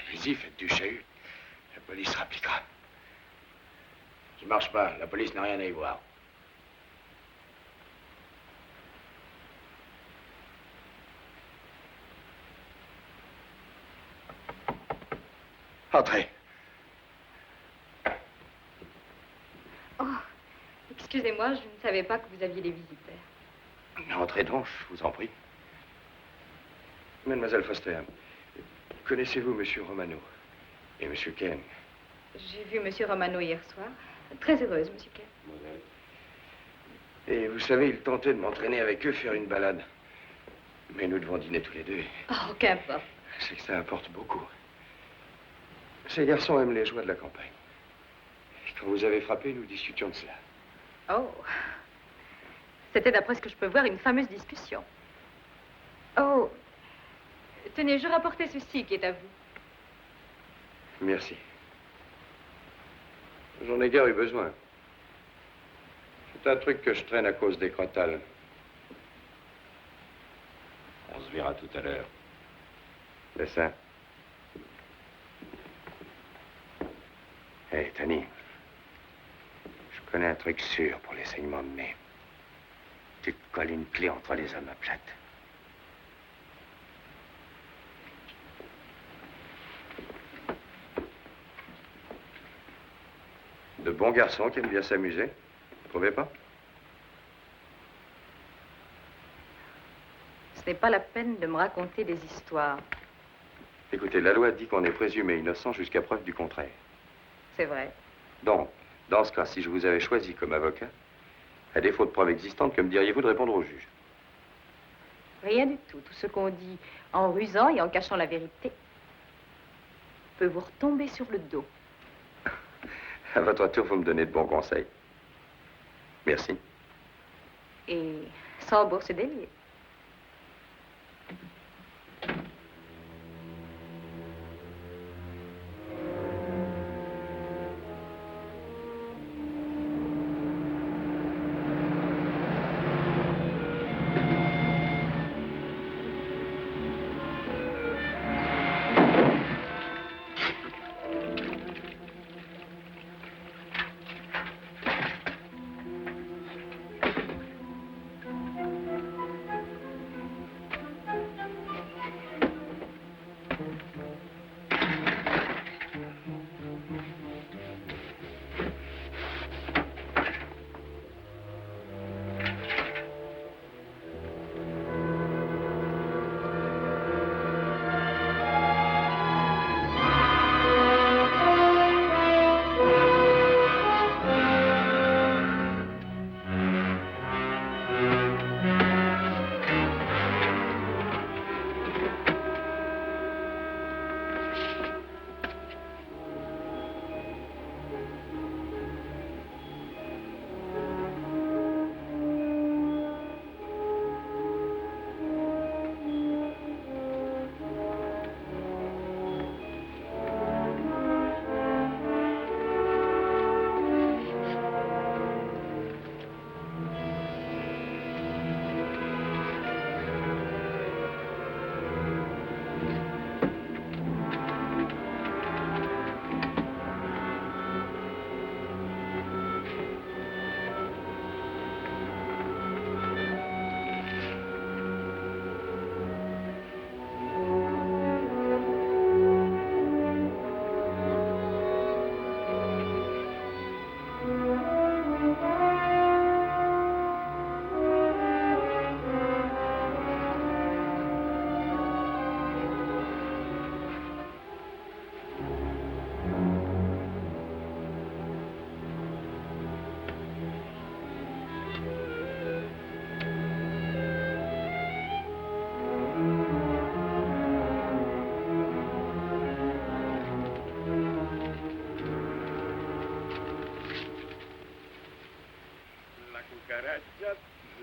Allez-y, faites du chahut. La police se rappliquera. Ça marche pas. La police n'a rien à y voir. Entrez. Oh, excusez-moi, je ne savais pas que vous aviez des visiteurs. Entrez donc, je vous en prie. Mademoiselle Foster, connaissez-vous Monsieur Romano et Monsieur Ken? J'ai vu Monsieur Romano hier soir. Très heureuse, Monsieur Ken. Et vous savez, il tentait de m'entraîner avec eux faire une balade. Mais nous devons dîner tous les deux. Oh, qu'importe. C'est que ça importe beaucoup. Ces garçons aiment les joies de la campagne. Et quand vous avez frappé, nous discutions de cela. Oh. C'était, d'après ce que je peux voir, une fameuse discussion. Oh. Tenez, je rapportais ceci qui est à vous. Merci. J'en ai guère eu besoin. C'est un truc que je traîne à cause des crotales. On se verra tout à l'heure. C'est ça. Hé, Tony. Je connais un truc sûr pour les saignements de nez. Tu te colles une clé entre les omoplates. De bons garçons qui aiment bien s'amuser. Vous trouvez pas? Ce n'est pas la peine de me raconter des histoires. Écoutez, la loi dit qu'on est présumé innocent jusqu'à preuve du contraire. C'est vrai. Donc, dans ce cas, si je vous avais choisi comme avocat, à défaut de preuves existantes, que me diriez-vous de répondre au juge? Rien du tout. Tout ce qu'on dit en rusant et en cachant la vérité peut vous retomber sur le dos. À votre tour, vous me donnez de bons conseils. Merci. Et sans bourse déliée.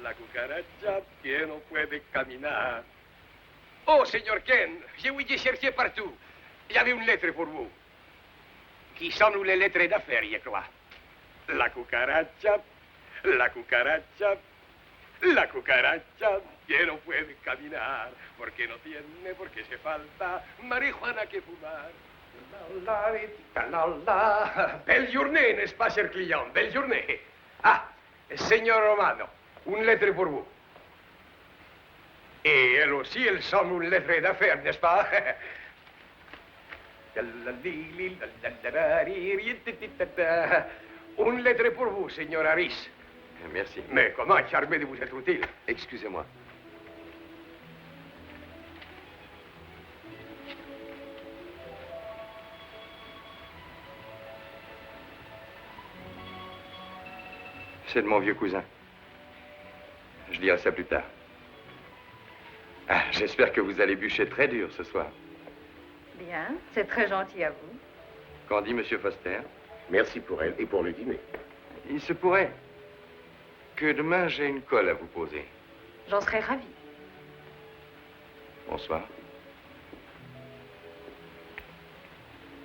La cucaracha que no puede caminar. Oh, señor Ken, j'ai ouï chercher partout. Il y avait une lettre pour vous. Qui sont nous les lettres d'affaires, je crois. La cucaracha, La cucaracha ya no puede caminar porque no tiene, porque se falta marihuana que fumar. Belle journée, n'est-ce pas, cher client? Belle journée. Ah, señor Romano, une lettre pour vous. Et elle aussi, elle semble une lettre d'affaires, n'est-ce pas? Une lettre pour vous, señor Harris. Merci. Mais comment charmé de vous être utile. Excusez-moi. C'est de mon vieux cousin. Je dirai ça plus tard. Ah, j'espère que vous allez bûcher très dur ce soir. Bien, c'est très gentil à vous. Qu'en dit Monsieur Foster? Merci pour elle et pour le dîner. Il se pourrait que demain j'ai une colle à vous poser. J'en serais ravie. Bonsoir.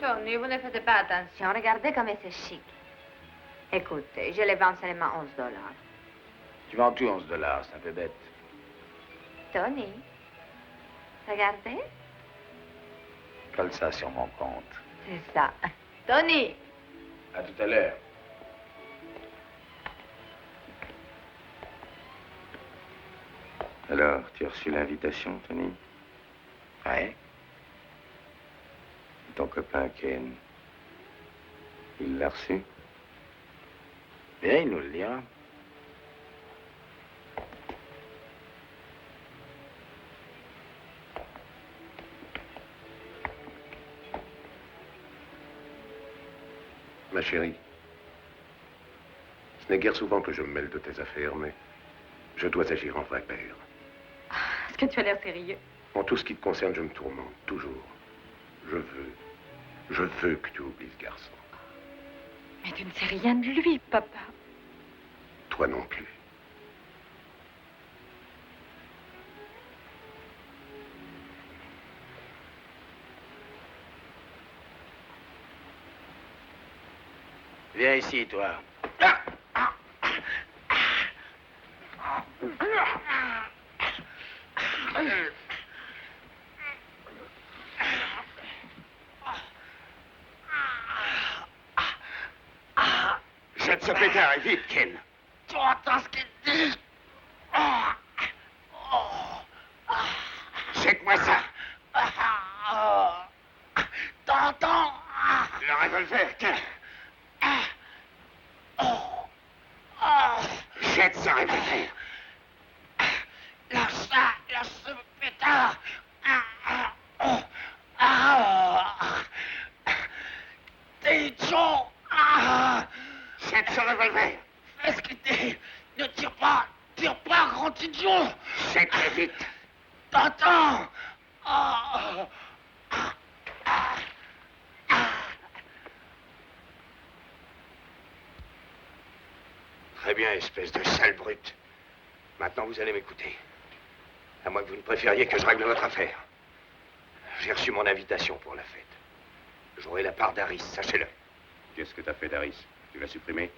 Tony, vous ne faites pas attention. Regardez comme c'est chic. Écoutez, je les vends seulement 11 $. Tu vends tout 11 $, c'est un peu bête. Tony, regardez. Colle ça sur mon compte. C'est ça. Tony! À tout à l'heure. Alors, tu as reçu l'invitation, Tony? Ouais. Ton copain Ken, il l'a reçu? Bien, il nous le dira. Ma chérie, ce n'est guère souvent que je me mêle de tes affaires, mais je dois agir en vrai père. Est-ce que tu as l'air sérieux? En tout ce qui te concerne, je me tourmente, toujours. Je veux que tu oublies ce garçon. Mais tu ne sais rien de lui, papa. Toi non plus. Viens ici, toi. Jette ce pétard et vite, Ken. Tu entends ce qu'il dit? Jette-moi ça. T'entends? Le revolver, tiens. Jette ce revolver. Lâche ça, lâche ce pétard. T'es idiot. Jette ce revolver. Fais ce qu'il dit. Ne tire pas, grand idiot. Jette-le vite. T'entends? Très bien, espèce de sale brute. Maintenant, vous allez m'écouter. À moins que vous ne préfériez que je règle votre affaire. J'ai reçu mon invitation pour la fête. J'aurai la part d'Harris, sachez-le. Qu'est-ce que t'as fait d'Harris? Tu l'as supprimé?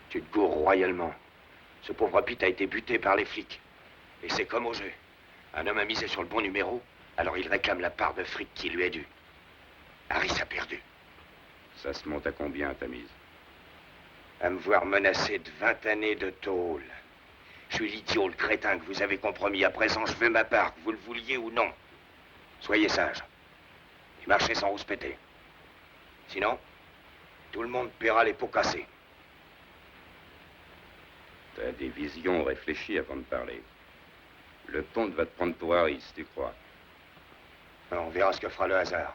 Tu te gourres royalement. Ce pauvre Pete a été buté par les flics. Et c'est comme au jeu. Un homme a misé sur le bon numéro, alors il réclame la part de fric qui lui est due. Harris a perdu. Ça se monte à combien, ta mise? À me voir menacé de 20 années de tôle. Je suis l'idiot, le crétin que vous avez compromis. À présent, je veux ma part, que vous le vouliez ou non. Soyez sage. Et marchez sans rouspéter. Sinon, tout le monde paiera les pots cassés. T'as des visions réfléchies avant de parler. Le ponte va te prendre pour Harris, tu crois? On verra ce que fera le hasard.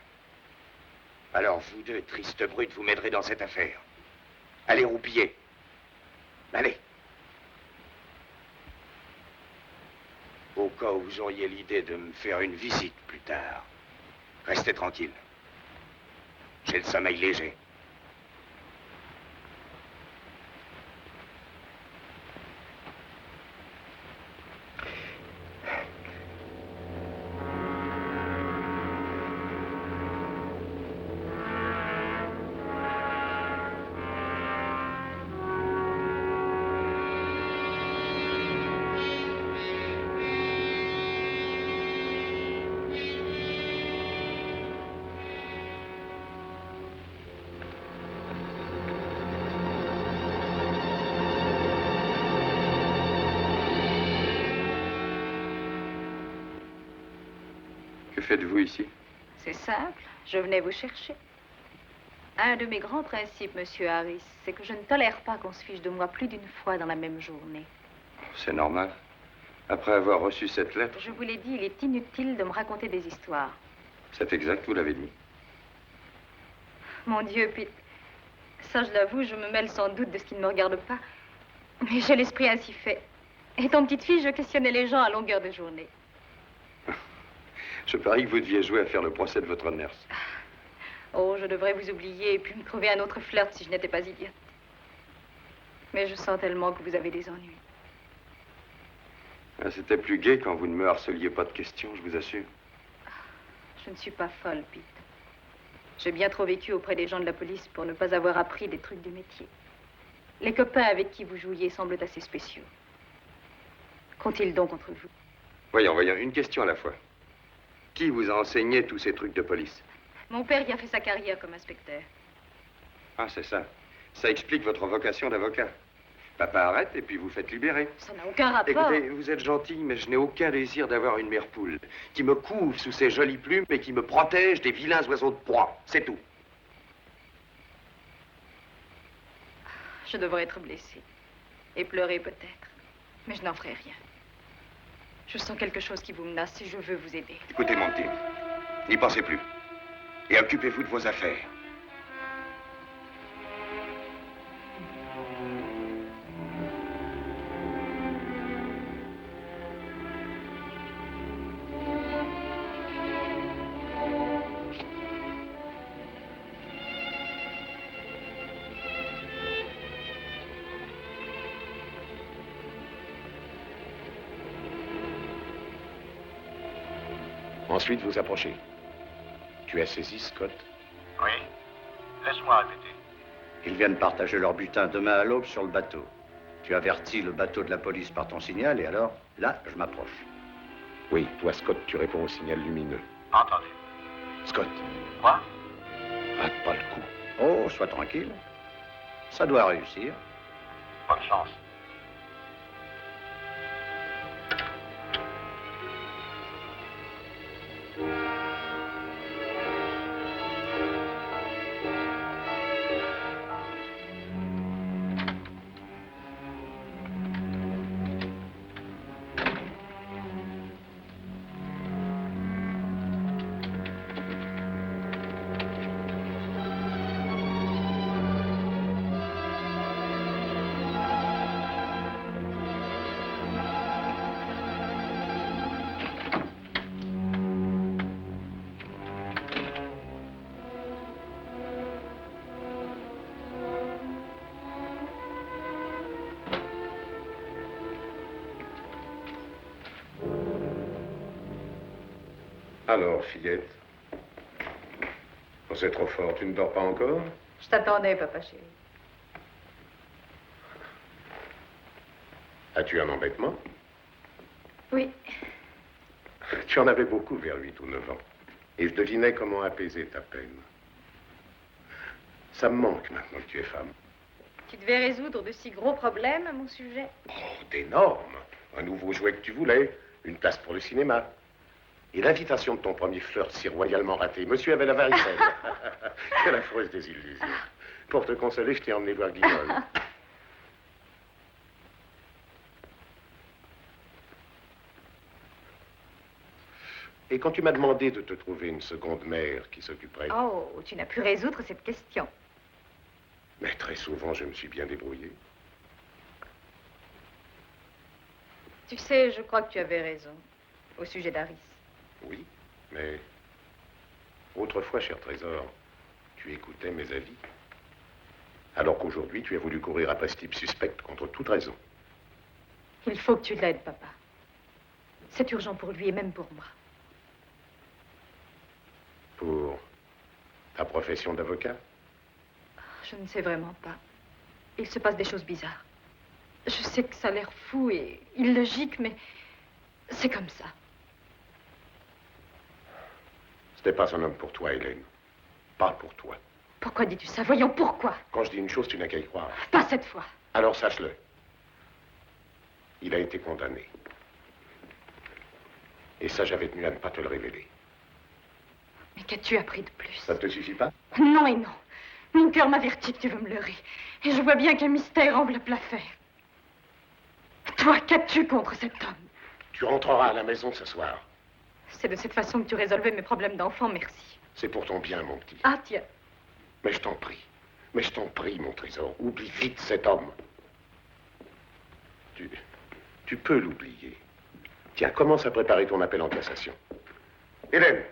Alors, vous deux, tristes brutes, vous m'aiderez dans cette affaire. Allez, roupiller. Allez. Au cas où vous auriez l'idée de me faire une visite plus tard, restez tranquille. J'ai le sommeil léger. faites-vous ici? C'est simple, je venais vous chercher. Un de mes grands principes, monsieur Harris, c'est que je ne tolère pas qu'on se fiche de moi plus d'une fois dans la même journée. C'est normal. Après avoir reçu cette lettre, Je vous l'ai dit, il est inutile de me raconter des histoires. c'est exact, vous l'avez dit. Mon Dieu, Pete, ça je l'avoue, je me mêle sans doute de ce qui ne me regarde pas. Mais j'ai l'esprit ainsi fait. Étant petite fille, je questionnais les gens à longueur de journée. Je parie que vous deviez jouer à faire le procès de votre nurse. Oh, je devrais vous oublier et puis me trouver un autre flirt si je n'étais pas idiote. Mais je sens tellement que vous avez des ennuis. Ah, c'était plus gai quand vous ne me harceliez pas de questions, je vous assure. Je ne suis pas folle, Pete. J'ai bien trop vécu auprès des gens de la police pour ne pas avoir appris des trucs du métier. Les copains avec qui vous jouiez semblent assez spéciaux. Qu'ont-ils donc contre vous? Voyons, une question à la fois. Qui vous a enseigné tous ces trucs de police? Mon père y a fait sa carrière comme inspecteur. Ah, c'est ça. Ça explique votre vocation d'avocat. Papa arrête et puis vous faites libérer. Ça n'a aucun rapport. Écoutez, vous êtes gentil, mais je n'ai aucun désir d'avoir une mère poule qui me couvre sous ses jolies plumes et qui me protège des vilains oiseaux de proie. C'est tout. Je devrais être blessée. Et pleurer peut-être. Mais je n'en ferai rien. Je sens quelque chose qui vous menace et je veux vous aider. Écoutez, mon petit, n'y pensez plus. Et occupez-vous de vos affaires. Ensuite, vous approchez. Tu as saisi Scott? Oui. Laisse-moi répéter. Ils viennent partager leur butin demain à l'aube sur le bateau. Tu avertis le bateau de la police par ton signal et alors, là, je m'approche. Oui, toi, Scott, tu réponds au signal lumineux. Entendu. Scott. Quoi? Rate pas le coup. Oh, sois tranquille. Ça doit réussir. Bonne chance. Alors, fillette, oh, c'est trop fort, tu ne dors pas encore? Je t'attendais, papa chéri. As-tu un embêtement? Oui. Tu en avais beaucoup vers 8 ou 9 ans. Et je devinais comment apaiser ta peine. Ça me manque maintenant que tu es femme. Tu devais résoudre de si gros problèmes à mon sujet. Oh, d'énormes. Un nouveau jouet que tu voulais, une place pour le cinéma. Et l'invitation de ton premier flirt si royalement raté. Monsieur avait la varicelle. Quelle affreuse désillusion. Pour te consoler, je t'ai emmené voir Guignol. Et quand tu m'as demandé de te trouver une seconde mère qui s'occuperait... Oh, tu n'as pu résoudre cette question. Mais très souvent, je me suis bien débrouillé. Tu sais, je crois que tu avais raison au sujet d'Harris. Oui, mais autrefois, cher trésor, tu écoutais mes avis. Alors qu'aujourd'hui, tu as voulu courir après ce type suspect contre toute raison. Il faut que tu l'aides, papa. C'est urgent pour lui et même pour moi. Pour ta profession d'avocat? Je ne sais vraiment pas. Il se passe des choses bizarres. Je sais que ça a l'air fou et illogique, mais c'est comme ça. Ce n'est pas un homme pour toi, Hélène. Pas pour toi. Pourquoi dis-tu ça? Voyons, pourquoi? Quand je dis une chose, tu n'as qu'à y croire. Pas cette fois. Alors sache-le. Il a été condamné. Et ça, j'avais tenu à ne pas te le révéler. Mais qu'as-tu appris de plus? Ça ne te suffit pas? Non et non. Mon cœur m'avertit que tu veux me leurrer. Et je vois bien qu'un mystère enveloppe l'affaire. Toi, qu'as-tu contre cet homme? Tu rentreras à la maison ce soir. C'est de cette façon que tu résolvais mes problèmes d'enfant, merci. C'est pour ton bien, mon petit. Ah, tiens. Mais je t'en prie. Mais je t'en prie, mon trésor. Oublie vite cet homme. Tu peux l'oublier. Tiens, commence à préparer ton appel en cassation. Hélène!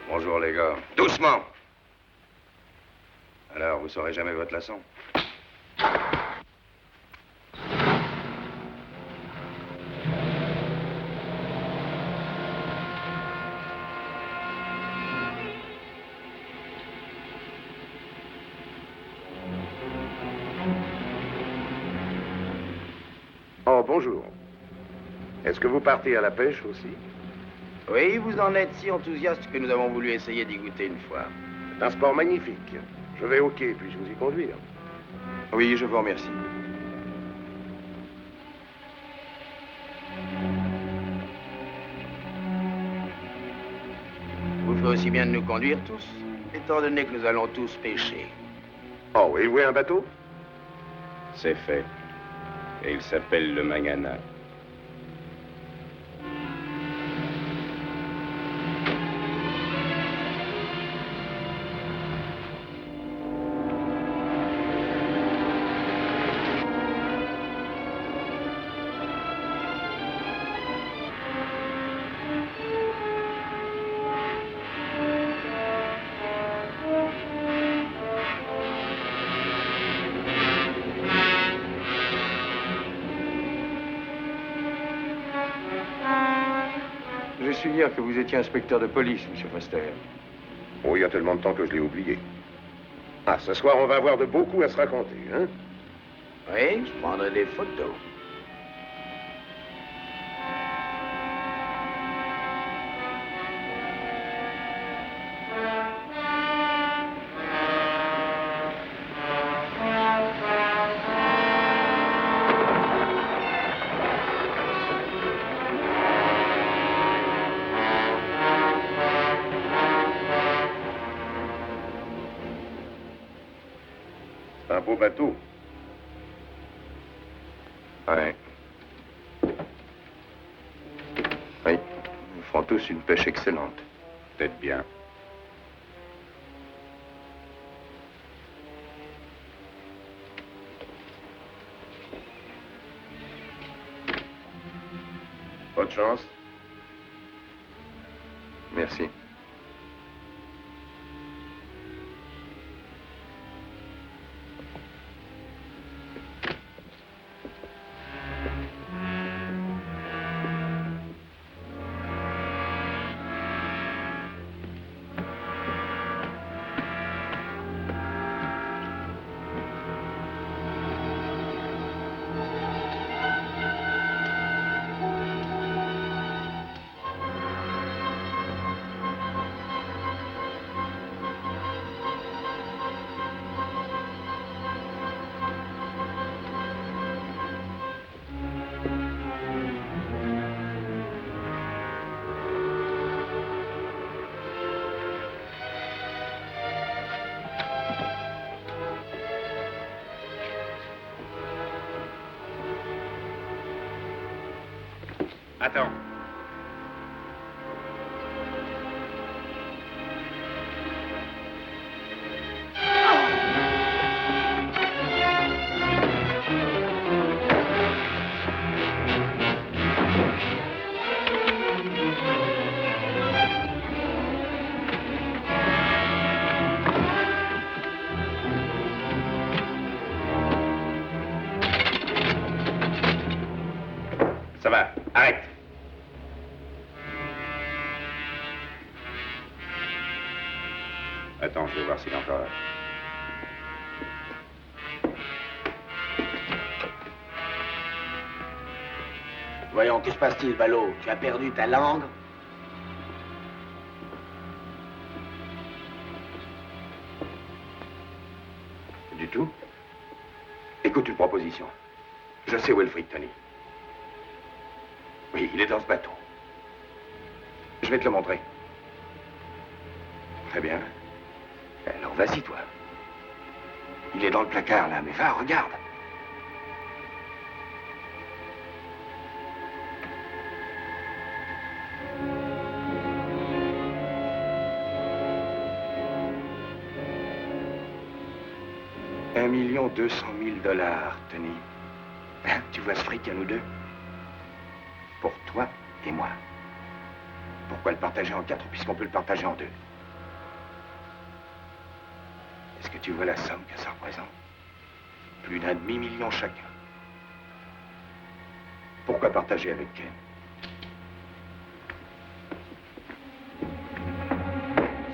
Bonjour les gars. Doucement! Alors, vous saurez jamais votre leçon? Oh, bonjour. Est-ce que vous partez à la pêche aussi? Oui, vous en êtes si enthousiaste que nous avons voulu essayer d'y goûter une fois. C'est un sport magnifique. Je vais au quai, puis-je vous y conduire? Oui, je vous remercie. Vous ferez aussi bien de nous conduire tous, étant donné que nous allons tous pêcher. Oh, et louer un bateau? C'est fait. Et il s'appelle le Mangana. J'ai su hier que vous étiez inspecteur de police, monsieur Foster. Oh, il y a tellement de temps que je l'ai oublié. Ah, ce soir, on va avoir de beaux coups à se raconter, hein? Oui, je prendrai des photos. C'est un beau bateau. Ouais. Oui, ils feront tous une pêche excellente. Peut-être bien. Bonne chance. Merci. Attends. Ça va, arrête. Attends, je vais voir s'il est encore là. Voyons, que se passe-t-il, Valo? Tu as perdu ta langue? Du tout. Écoute une proposition. Je sais où est le fric, Tony. Oui, il est dans ce bateau. Je vais te le montrer. Très bien. Alors vas-y, toi. Il est dans le placard, là, mais va, regarde. $1,200,000, Tony. Hein, tu vois ce fric à nous deux? Pour toi et moi. Pourquoi le partager en 4 puisqu'on peut le partager en 2? Est-ce que tu vois la somme que ça représente? Plus d'un demi-million chacun. Pourquoi partager avec Ken?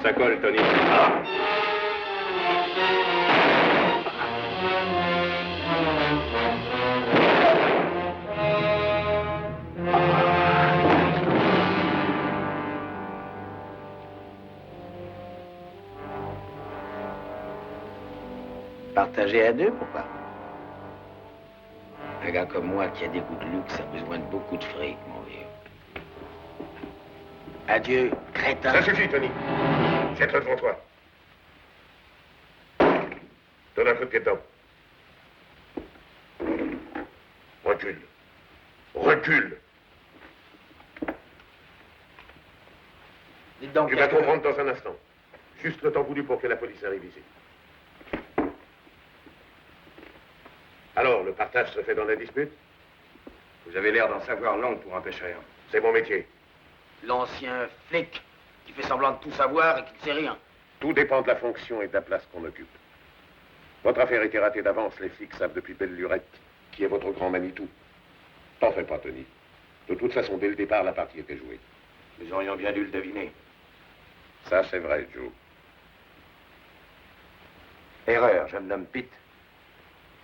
Ça colle, Tony. Partager à 2, pourquoi? Un gars comme moi qui a des goûts de luxe a besoin de beaucoup de fric, mon vieux. Adieu, crétin. Ça suffit, Tony. Jette-le devant toi. Donne un coup de pied dedans. Recule. Recule. Dites donc, Tu vas comprendre dans un instant. Juste le temps voulu pour que la police arrive ici. Alors, le partage se fait dans la dispute? Vous avez l'air d'en savoir long pour un pêcheur. C'est mon métier. L'ancien flic qui fait semblant de tout savoir et qui ne sait rien. Tout dépend de la fonction et de la place qu'on occupe. Votre affaire était ratée d'avance. Les flics savent depuis belle lurette qui est votre grand Manitou. T'en fais pas, Tony. De toute façon, dès le départ, la partie était jouée. Nous aurions bien dû le deviner. Ça, c'est vrai, Joe. Erreur, je me nomme Pete.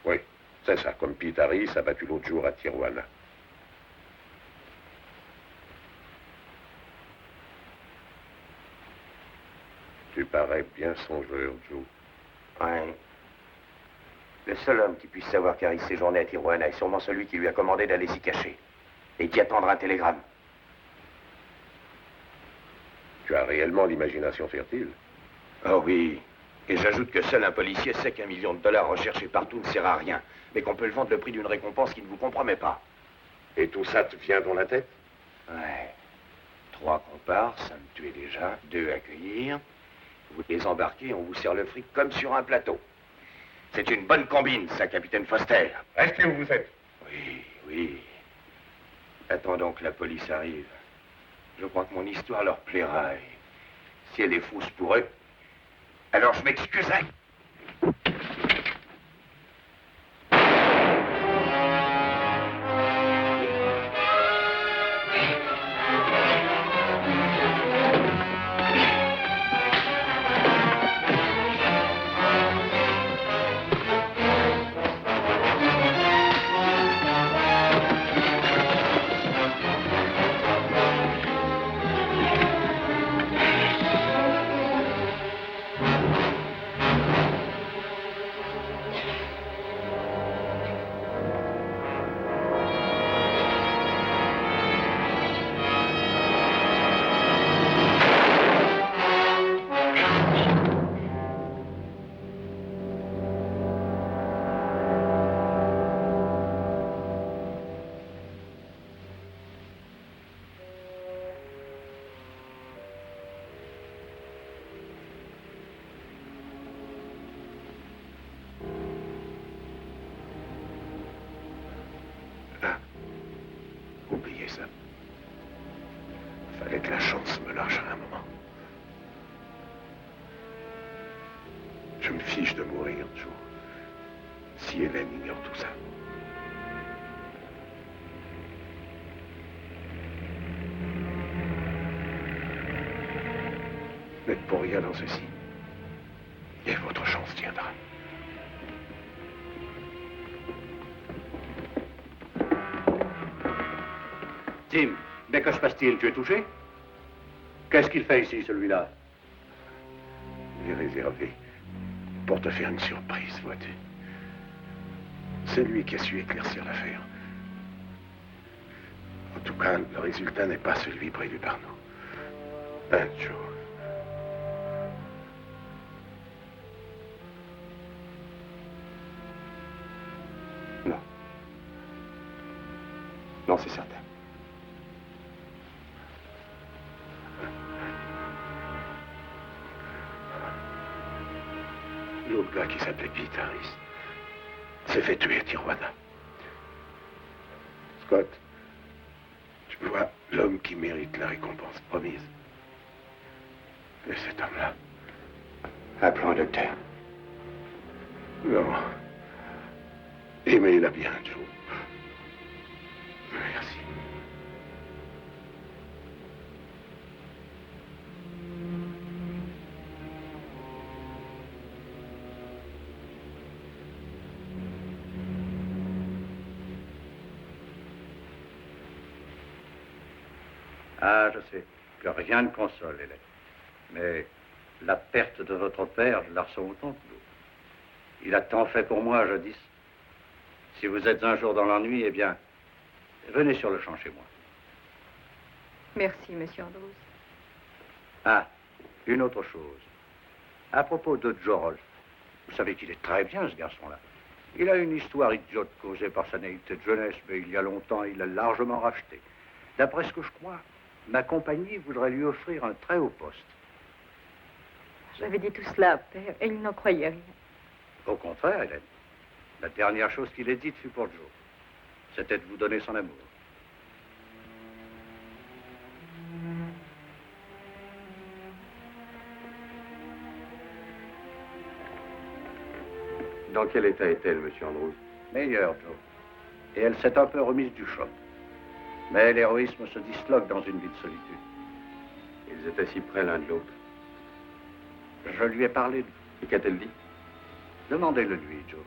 Oui, c'est ça, comme Pete Harris a battu l'autre jour à Tijuana. Tu parais bien songeur, Joe. Ouais. Le seul homme qui puisse savoir qu'Harris séjournait à Tijuana est sûrement celui qui lui a commandé d'aller s'y cacher et qui attendra un télégramme. Tu as réellement l'imagination fertile. Oh oui. Et j'ajoute que seul un policier sait qu'$1 million recherché partout ne sert à rien, mais qu'on peut le vendre le prix d'une récompense qui ne vous compromet pas. Et tout ça te vient dans la tête? Ouais. 3 comparses, ça me tuait déjà. 2 à cueillir. Vous les embarquez, on vous sert le fric comme sur un plateau. C'est une bonne combine, ça, capitaine Foster. Restez où vous êtes. Oui, oui. Attendons que la police arrive. Je crois que mon histoire leur plaira. Et si elle est fausse pour eux, alors je m'excuserai. Je me fiche de mourir, Joe. Si Hélène ignore tout ça. N'êtes pour rien dans ceci. Et votre chance viendra. Tim, mais que se passe-t-il? Tu es touché? Qu'est-ce qu'il fait ici, celui-là? Il est réservé pour te faire une surprise, vois-tu. C'est lui qui a su éclaircir l'affaire. En tout cas, le résultat n'est pas celui prévu par nous. Hein, Joe? Non. Non, c'est certain. L'autre gars qui s'appelait Pete Harris s'est fait tuer à Tijuana. Scott, tu vois, l'homme qui mérite la récompense promise. Et cet homme-là. Appelons un docteur. Non. Aimez-la bien, Joe. Merci. Ah, je sais que rien ne console, Hélène. Mais la perte de votre père, je la ressens autant que vous. Il a tant fait pour moi, jadis. Si vous êtes un jour dans l'ennui, eh bien, venez sur le champ chez moi. Merci, monsieur Andrews. Ah, une autre chose. À propos de Joe Rolfe, vous savez qu'il est très bien, ce garçon-là. Il a une histoire idiote causée par sa naïveté de jeunesse, mais il y a longtemps, il l'a largement racheté. D'après ce que je crois, ma compagnie voudrait lui offrir un très haut poste. J'avais dit tout cela, père, et il n'en croyait rien. Au contraire, Hélène. La dernière chose qu'il ait dite fut pour Joe. C'était de vous donner son amour. Dans quel état est-elle, monsieur Andrews? Meilleure, Joe. Et elle s'est un peu remise du choc. Mais l'héroïsme se disloque dans une vie de solitude. Ils étaient si près l'un de l'autre. Je lui ai parlé de vous. Et qu'a-t-elle dit? Demandez-le lui, Joe.